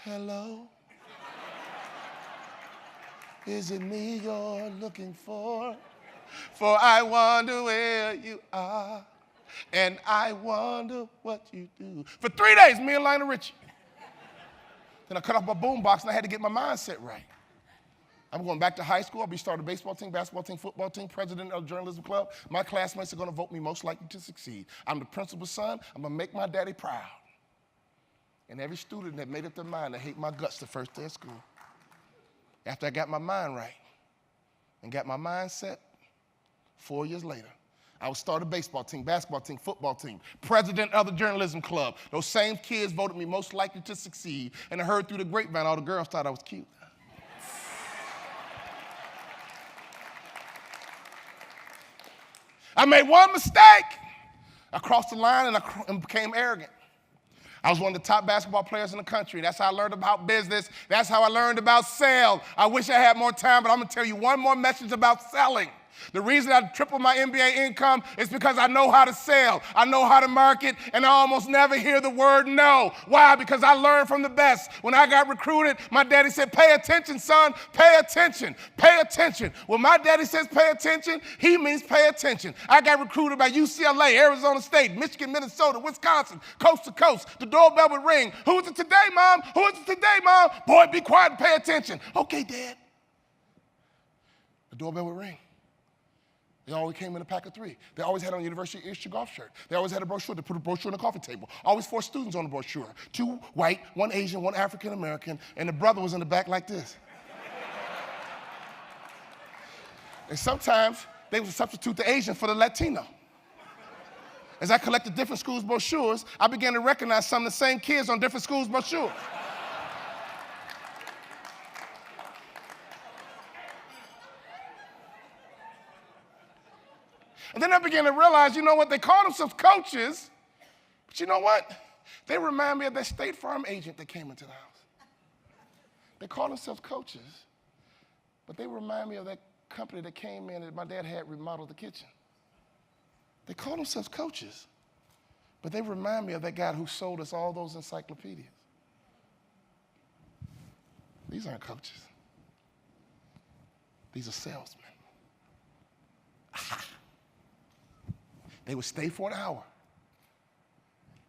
Hello? Is it me you're looking for? For I wonder where you are, and I wonder what you do. For 3 days, me and Lionel Richie. Then I cut off my boombox, and I had to get my mindset right. I'm going back to high school. I'll be starting a baseball team, basketball team, football team, president of the journalism club. My classmates are going to vote me most likely to succeed. I'm the principal's son. I'm going to make my daddy proud. And every student that made up their mind to hate my guts the first day of school. After I got my mind right and got my mindset, 4 years later, I would start a baseball team, basketball team, football team, president of the journalism club. Those same kids voted me most likely to succeed, and I heard through the grapevine all the girls thought I was cute. I made one mistake. I crossed the line and became arrogant. I was one of the top basketball players in the country. That's how I learned about business. That's how I learned about sales. I wish I had more time, but I'm going to tell you one more message about selling. The reason I tripled my MBA income is because I know how to sell. I know how to market, and I almost never hear the word no. Why? Because I learned from the best. When I got recruited, my daddy said, pay attention, son, pay attention, pay attention. When my daddy says pay attention, he means pay attention. I got recruited by UCLA, Arizona State, Michigan, Minnesota, Wisconsin, coast to coast. The doorbell would ring. Who is it today, Mom? Who is it today, Mom? Boy, be quiet and pay attention. Okay, Dad. The doorbell would ring. They always came in a pack of 3. They always had on a University of Eastern golf shirt. They always had a brochure. They put a brochure on the coffee table. Always 4 students on the brochure. 2 white, 1 Asian, 1 African American, and the brother was in the back like this. And sometimes they would substitute the Asian for the Latino. As I collected different schools' brochures, I began to recognize some of the same kids on different schools' brochures. And then I began to realize, you know what, they call themselves coaches, but you know what? They remind me of that State Farm agent that came into the house. They call themselves coaches, but they remind me of that company that came in that my dad had remodeled the kitchen. They call themselves coaches, but they remind me of that guy who sold us all those encyclopedias. These aren't coaches. These are salesmen. Aha. They would stay for an hour,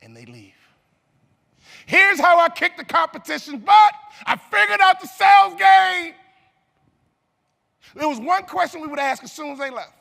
and they leave. Here's how I kicked the competition butt. I figured out the sales game. There was one question we would ask as soon as they left.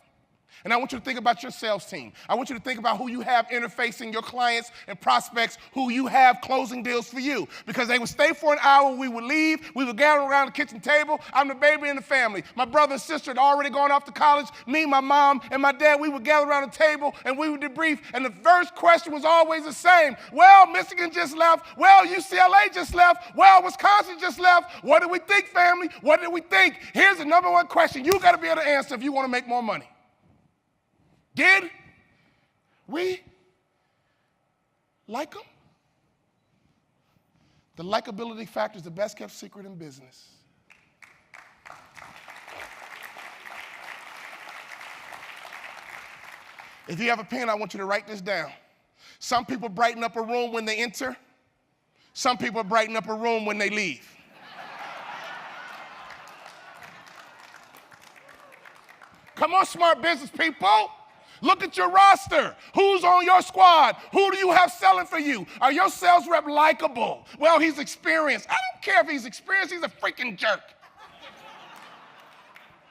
And I want you to think about your sales team. I want you to think about who you have interfacing your clients and prospects, who you have closing deals for you. Because they would stay for an hour, we would leave, we would gather around the kitchen table. I'm the baby in the family. My brother and sister had already gone off to college. Me, my mom, and my dad, we would gather around the table and we would debrief. And the first question was always the same. Well, Michigan just left. Well, UCLA just left. Well, Wisconsin just left. What do we think, family? What do we think? Here's the number one question you got to be able to answer if you want to make more money. Did we like them? The likability factor is the best kept secret in business. If you have a pen, I want you to write this down. Some people brighten up a room when they enter. Some people brighten up a room when they leave. Come on, smart business people. Look at your roster. Who's on your squad? Who do you have selling for you? Are your sales rep likable? Well, he's experienced. I don't care if he's experienced. He's a freaking jerk.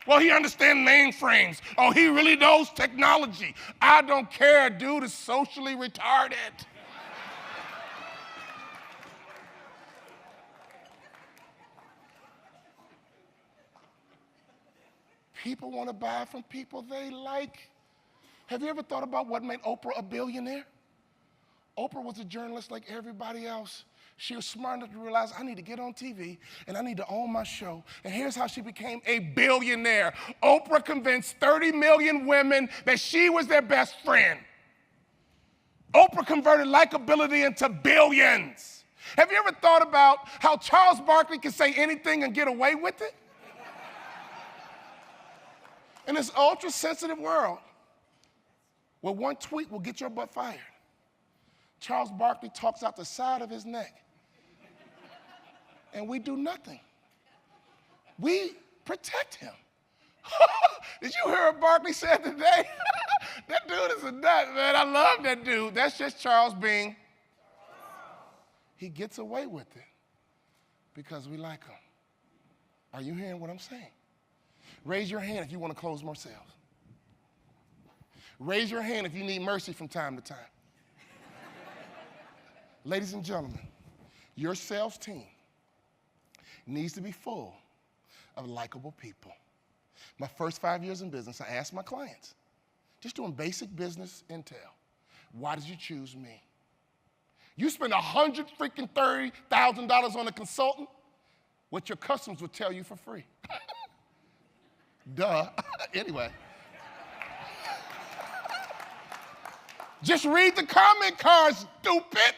Well, he understands mainframes. Oh, he really knows technology. I don't care. Dude is socially retarded. People want to buy from people they like. Have you ever thought about what made Oprah a billionaire? Oprah was a journalist like everybody else. She was smart enough to realize, I need to get on TV and I need to own my show. And here's how she became a billionaire. Oprah convinced 30 million women that she was their best friend. Oprah converted likability into billions. Have you ever thought about how Charles Barkley can say anything and get away with it? In this ultra-sensitive world, where one tweet will get your butt fired, Charles Barkley talks out the side of his neck, and we do nothing. We protect him. Did you hear what Barkley said today? That dude is a nut, man. I love that dude. That's just Charles being. He gets away with it because we like him. Are you hearing what I'm saying? Raise your hand if you want to close more sales. Raise your hand if you need mercy from time to time. Ladies and gentlemen, your sales team needs to be full of likable people. My first 5 years in business, I asked my clients, just doing basic business intel, why did you choose me? You spend $130,000 on a consultant, what your customers would tell you for free. Duh. Anyway. Just read the comment cards, stupid.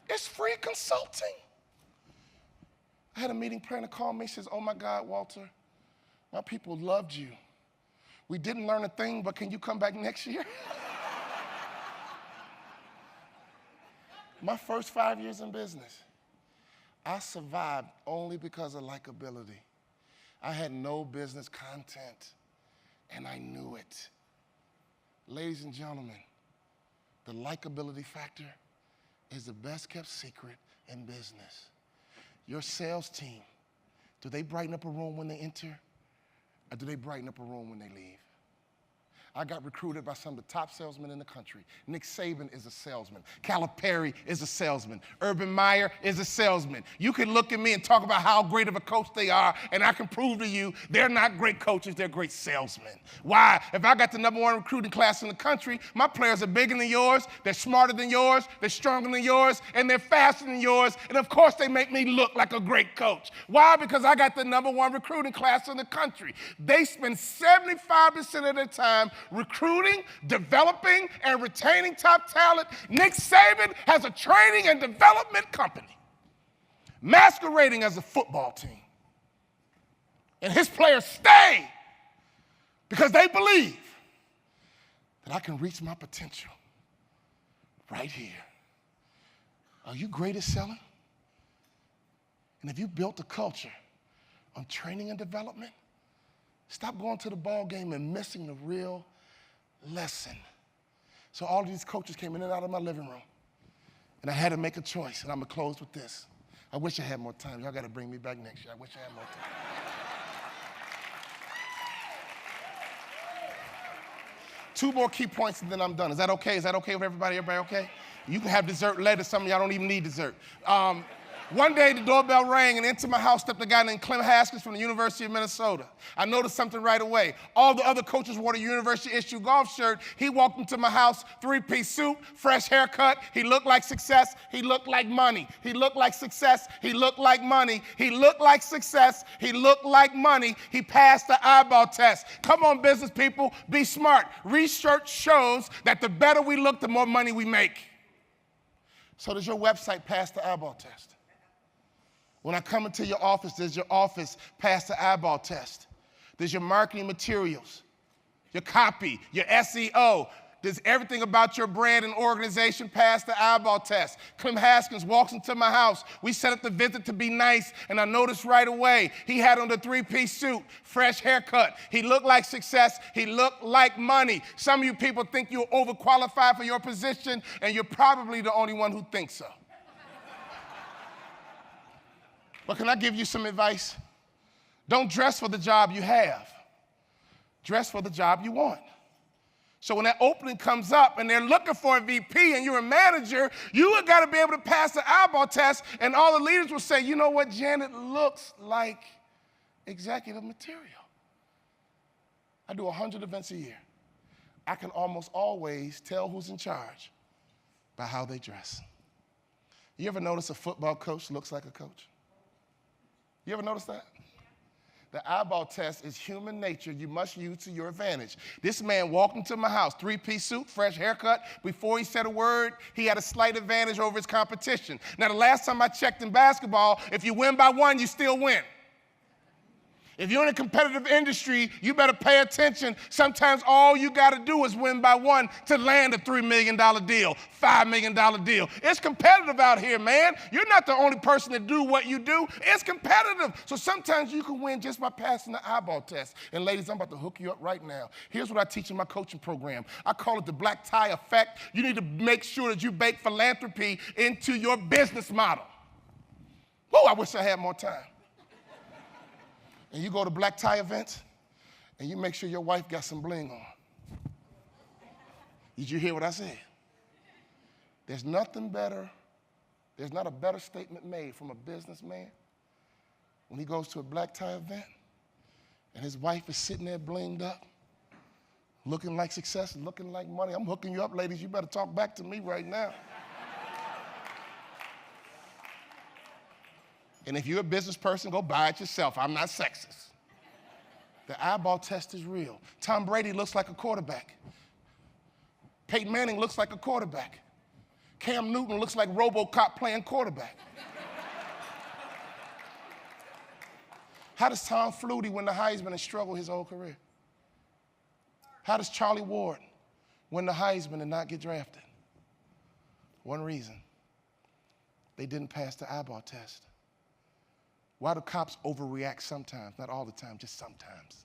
It's free consulting. I had a meeting planner call me, says, oh my God, Walter, my people loved you. We didn't learn a thing, but can you come back next year? My first 5 years in business, I survived only because of likability. I had no business content, and I knew it. Ladies and gentlemen, the likability factor is the best kept secret in business. Your sales team, do they brighten up a room when they enter, or do they brighten up a room when they leave? I got recruited by some of the top salesmen in the country. Nick Saban is a salesman. Calipari is a salesman. Urban Meyer is a salesman. You can look at me and talk about how great of a coach they are, and I can prove to you they're not great coaches, they're great salesmen. Why? If I got the #1 recruiting class in the country, my players are bigger than yours, they're smarter than yours, they're stronger than yours, and they're faster than yours, and of course they make me look like a great coach. Why? Because I got the #1 recruiting class in the country. They spend 75% of their time recruiting, developing, and retaining top talent. Nick Saban has a training and development company masquerading as a football team. And his players stay because they believe that I can reach my potential right here. Are you great at selling? And if you built a culture on training and development, stop going to the ball game and missing the real lesson. So all of these coaches came in and out of my living room, and I had to make a choice, and I'm gonna close with this. I wish I had more time. Y'all gotta bring me back next year. I wish I had more time. 2 more key points and then I'm done. Is that okay? Is that okay with everybody? Everybody okay? You can have dessert later. Some of y'all don't even need dessert. One day the doorbell rang and into my house stepped a guy named Clem Haskins from the University of Minnesota. I noticed something right away. All the other coaches wore the university issue golf shirt. He walked into my house, 3-piece suit, fresh haircut. He looked like success. He looked like money. He looked like success. He looked like money. He looked like success. He looked like money. He passed the eyeball test. Come on, business people, be smart. Research shows that the better we look, the more money we make. So does your website pass the eyeball test? When I come into your office, does your office pass the eyeball test? Does your marketing materials, your copy, your SEO, does everything about your brand and organization pass the eyeball test? Clem Haskins walks into my house. We set up the visit to be nice, and I noticed right away he had on the 3-piece suit, fresh haircut. He looked like success. He looked like money. Some of you people think you're overqualified for your position, and you're probably the only one who thinks so. But can I give you some advice? Don't dress for the job you have. Dress for the job you want. So when that opening comes up and they're looking for a VP and you're a manager, you got to be able to pass the eyeball test, and all the leaders will say, you know what, Janet looks like executive material. I do 100 events a year. I can almost always tell who's in charge by how they dress. You ever notice a football coach looks like a coach? You ever notice that? The eyeball test is human nature you must use to your advantage. This man walked into my house, 3-piece suit, fresh haircut. Before he said a word, he had a slight advantage over his competition. Now, the last time I checked in basketball, if you win by 1, you still win. If you're in a competitive industry, you better pay attention. Sometimes all you got to do is win by 1 to land a $3 million deal, $5 million deal. It's competitive out here, man. You're not the only person that do what you do. It's competitive. So sometimes you can win just by passing the eyeball test. And ladies, I'm about to hook you up right now. Here's what I teach in my coaching program. I call it the black tie effect. You need to make sure that you bake philanthropy into your business model. Whoa, I wish I had more time. And you go to black tie events, and you make sure your wife got some bling on. Did you hear what I said? There's nothing better, there's not a better statement made from a businessman when he goes to a black tie event, and his wife is sitting there blinged up, looking like success, looking like money. I'm hooking you up, ladies. You better talk back to me right now. And if you're a business person, go buy it yourself. I'm not sexist. The eyeball test is real. Tom Brady looks like a quarterback. Peyton Manning looks like a quarterback. Cam Newton looks like RoboCop playing quarterback. How does Tom Flutie win the Heisman and struggle his whole career? How does Charlie Ward win the Heisman and not get drafted? One reason. They didn't pass the eyeball test. Why do cops overreact sometimes? Not all the time, just sometimes.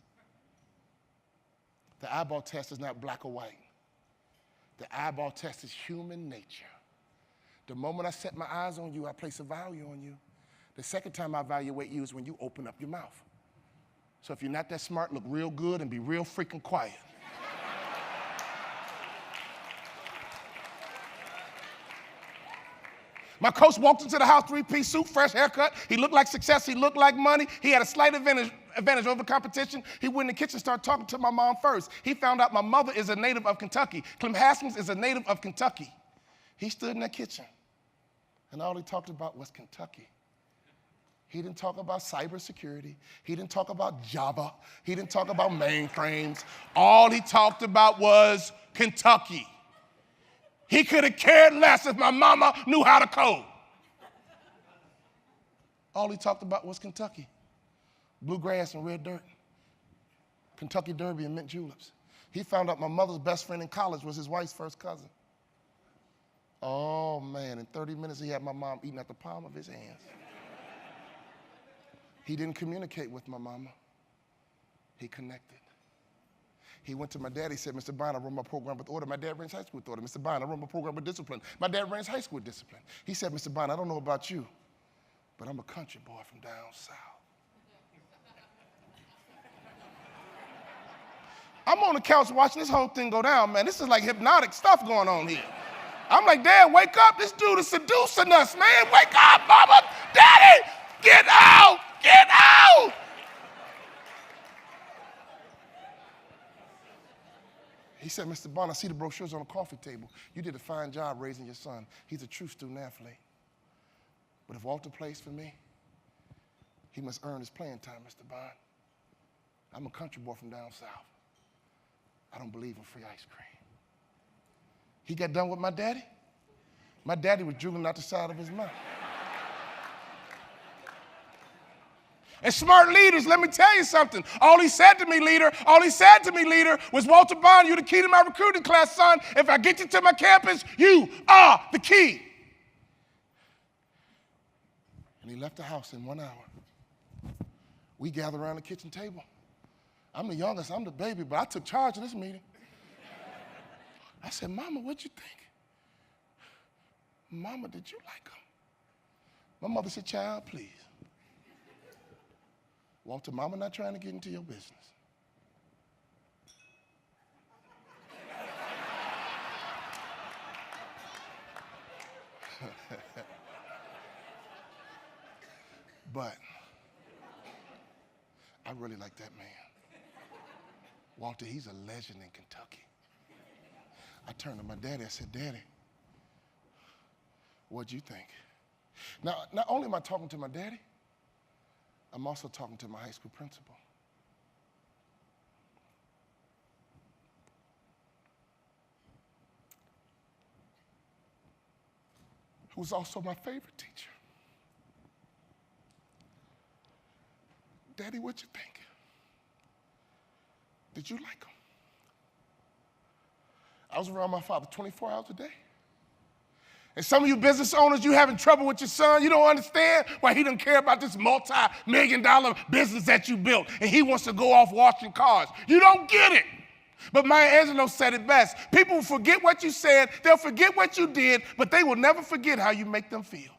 The eyeball test is not black or white. The eyeball test is human nature. The moment I set my eyes on you, I place a value on you. The second time I evaluate you is when you open up your mouth. So if you're not that smart, look real good and be real freaking quiet. My coach walked into the house, 3-piece suit, fresh haircut. He looked like success. He looked like money. He had a slight advantage over the competition. He went in the kitchen, started talking to my mom first. He found out my mother is a native of Kentucky. Clem Haskins is a native of Kentucky. He stood in that kitchen, and all he talked about was Kentucky. He didn't talk about cybersecurity. He didn't talk about Java. He didn't talk about mainframes. All he talked about was Kentucky. He could have cared less if my mama knew how to code. All he talked about was Kentucky. Bluegrass and red dirt. Kentucky Derby and mint juleps. He found out my mother's best friend in college was his wife's first cousin. Oh, man, in 30 minutes he had my mom eating at the palm of his hands. He didn't communicate with my mama. He connected. He went to my dad. He said, Mr. Bond, I run my program with order. My dad runs high school with order. Mr. Bond, I run my program with discipline. My dad runs high school with discipline. He said, Mr. Bond, I don't know about you, but I'm a country boy from down south. I'm on the couch watching this whole thing go down, man. This is like hypnotic stuff going on here. I'm like, Dad, wake up. This dude is seducing us, man. Wake up, Mama. Daddy, get out. Get out. He said, Mr. Bond, I see the brochures on the coffee table. You did a fine job raising your son. He's a true student athlete. But if Walter plays for me, he must earn his playing time, Mr. Bond. I'm a country boy from down south. I don't believe in free ice cream. He got done with my daddy. My daddy was drooling out the side of his mouth. And smart leaders, let me tell you something. All he said to me, leader, was, Walter Bond, you're the key to my recruiting class, son. If I get you to my campus, you are the key. And he left the house in 1 hour. We gathered around the kitchen table. I'm the youngest, I'm the baby, but I took charge of this meeting. I said, Mama, what'd you think? Mama, did you like him? My mother said, child, please. Walter, Mama not trying to get into your business. But I really like that man. Walter, he's a legend in Kentucky. I turned to my daddy, I said, Daddy, what'd you think? Now, not only am I talking to my daddy, I'm also talking to my high school principal. Who was also my favorite teacher. Daddy, what'd you think? Did you like him? I was around my father 24 hours a day. And some of you business owners, you having trouble with your son. You don't understand why he doesn't care about this multi-million-dollar business that you built, and he wants to go off washing cars. You don't get it. But Maya Angelou said it best. People will forget what you said, they'll forget what you did, but they will never forget how you make them feel.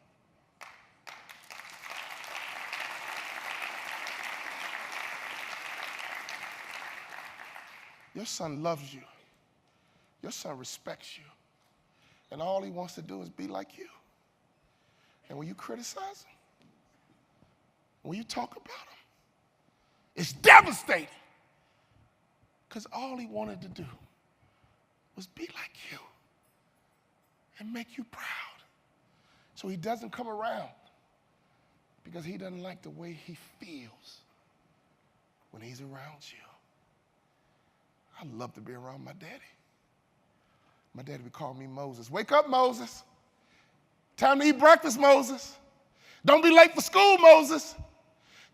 Your son loves you. Your son respects you. And all he wants to do is be like you. And when you criticize him, when you talk about him, it's devastating. Because all he wanted to do was be like you and make you proud. So he doesn't come around because he doesn't like the way he feels when he's around you. I love to be around my daddy. My daddy would call me Moses. Wake up, Moses. Time to eat breakfast, Moses. Don't be late for school, Moses.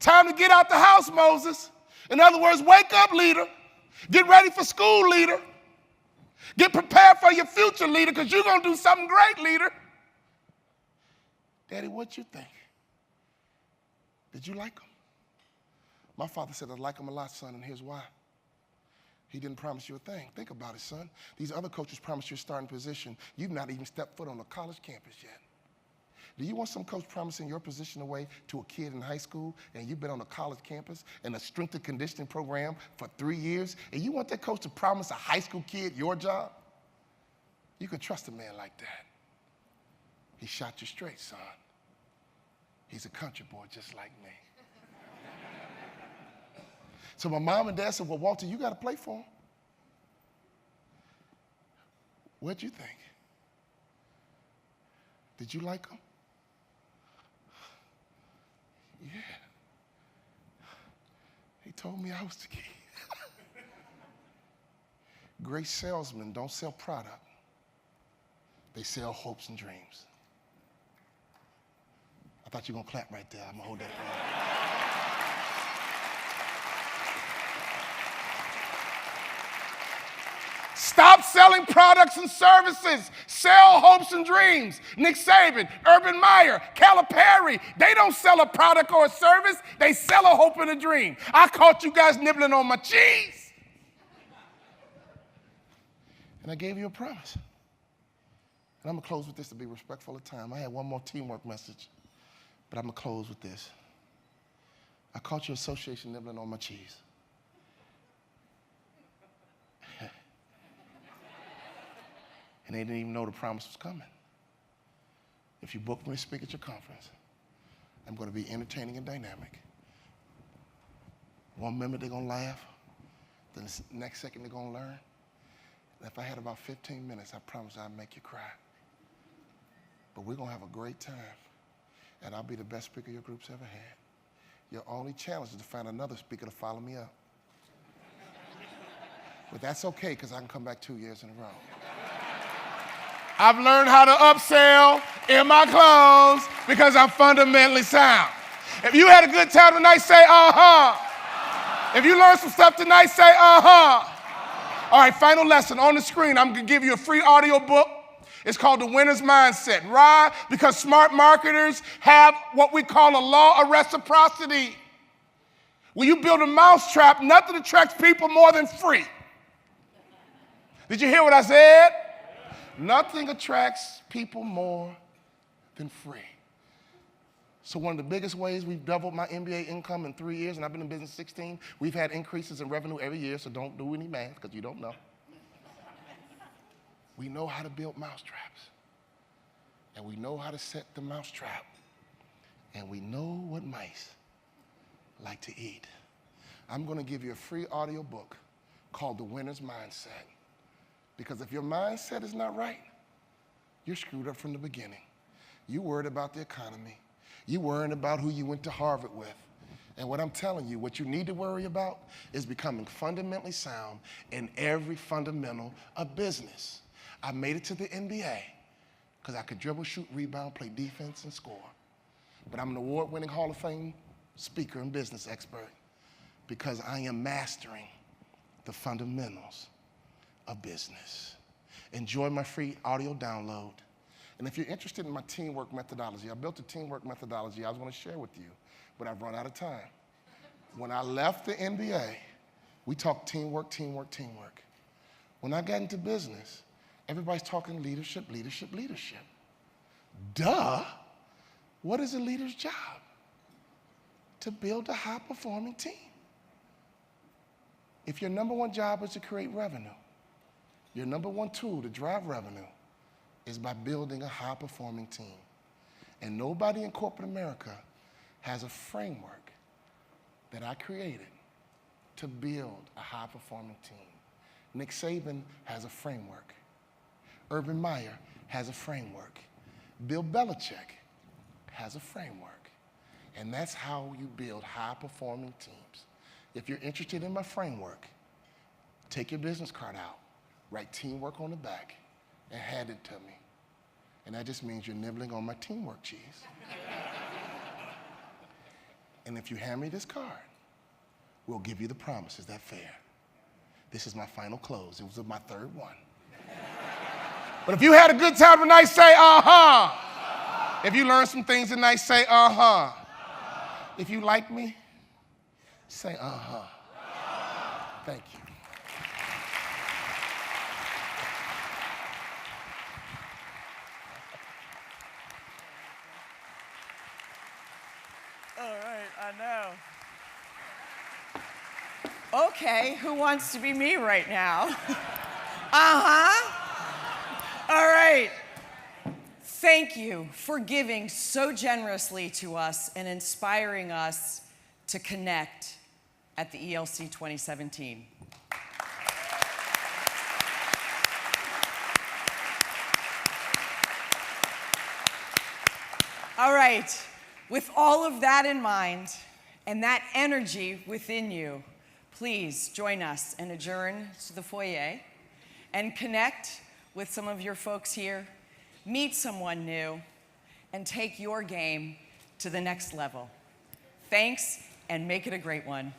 Time to get out the house, Moses. In other words, wake up, leader. Get ready for school, leader. Get prepared for your future, leader, because you're going to do something great, leader. Daddy, what you think? Did you like him? My father said, I like him a lot, son, and here's why. He didn't promise you a thing. Think about it, son. These other coaches promised you a starting position. You've not even stepped foot on a college campus yet. Do you want some coach promising your position away to a kid in high school, and you've been on a college campus in a strength and conditioning program for 3 years, and you want that coach to promise a high school kid your job? You can trust a man like that. He shot you straight, son. He's a country boy just like me. So my mom and dad said, well, Walter, you got to play for him. What'd you think? Did you like him? Yeah. He told me I was the key. Great salesmen don't sell product. They sell hopes and dreams. I thought you were going to clap right there. I'm going to hold that for you. Stop selling products and services. Sell hopes and dreams. Nick Saban, Urban Meyer, Calipari, they don't sell a product or a service. They sell a hope and a dream. I caught you guys nibbling on my cheese. And I gave you a promise. And I'm going to close with this to be respectful of time. I had one more teamwork message, but I'm going to close with this. I caught your association nibbling on my cheese. And they didn't even know the promise was coming. If you book me to speak at your conference, I'm going to be entertaining and dynamic. One minute they're going to laugh, then the next second they're going to learn. And if I had about 15 minutes, I promise I'd make you cry. But we're going to have a great time, and I'll be the best speaker your group's ever had. Your only challenge is to find another speaker to follow me up. But that's okay, because I can come back 2 years in a row. I've learned how to upsell in my clothes because I'm fundamentally sound. If you had a good time tonight, say uh-huh. If you learned some stuff tonight, say uh-huh. All right, final lesson on the screen. I'm going to give you a free audio book. It's called The Winner's Mindset. Why? Because smart marketers have what we call a law of reciprocity. When you build a mousetrap, nothing attracts people more than free. Did you hear what I said? Nothing attracts people more than free. So one of the biggest ways we've doubled my MBA income in 3 years, and I've been in business 16, we've had increases in revenue every year, so don't do any math because you don't know. We know how to build mousetraps, and we know how to set the mousetrap, and we know what mice like to eat. I'm going to give you a free audio book called The Winner's Mindset. Because if your mindset is not right, you're screwed up from the beginning. You worried about the economy. You worried about who you went to Harvard with. And what I'm telling you, what you need to worry about is becoming fundamentally sound in every fundamental of business. I made it to the NBA because I could dribble, shoot, rebound, play defense, and score. But I'm an award-winning Hall of Fame speaker and business expert because I am mastering the fundamentals of business. Enjoy my free audio download. And if you're interested in my teamwork methodology, I built a teamwork methodology I was going to share with you, but I've run out of time. When I left the NBA, we talked teamwork, teamwork, teamwork. When I got into business, everybody's talking leadership, leadership, leadership. Duh! What is a leader's job? To build a high-performing team. If your number one job is to create revenue, your number one tool to drive revenue is by building a high-performing team. And nobody in corporate America has a framework that I created to build a high-performing team. Nick Saban has a framework. Urban Meyer has a framework. Bill Belichick has a framework. And that's how you build high-performing teams. If you're interested in my framework, take your business card out, write teamwork on the back, and hand it to me. And that just means you're nibbling on my teamwork cheese. And if you hand me this card, we'll give you the promise. Is that fair? This is my final close. It was my third one. But if you had a good time tonight, say uh-huh. If you learned some things tonight, say uh-huh. If you like me, say uh-huh. Thank you. All right, I know. Okay, who wants to be me right now? Uh-huh. All right. Thank you for giving so generously to us and inspiring us to connect at the ELC 2017. All right, with all of that in mind and that energy within you, please join us and adjourn to the foyer and connect with some of your folks here, meet someone new, and take your game to the next level. Thanks, and make it a great one.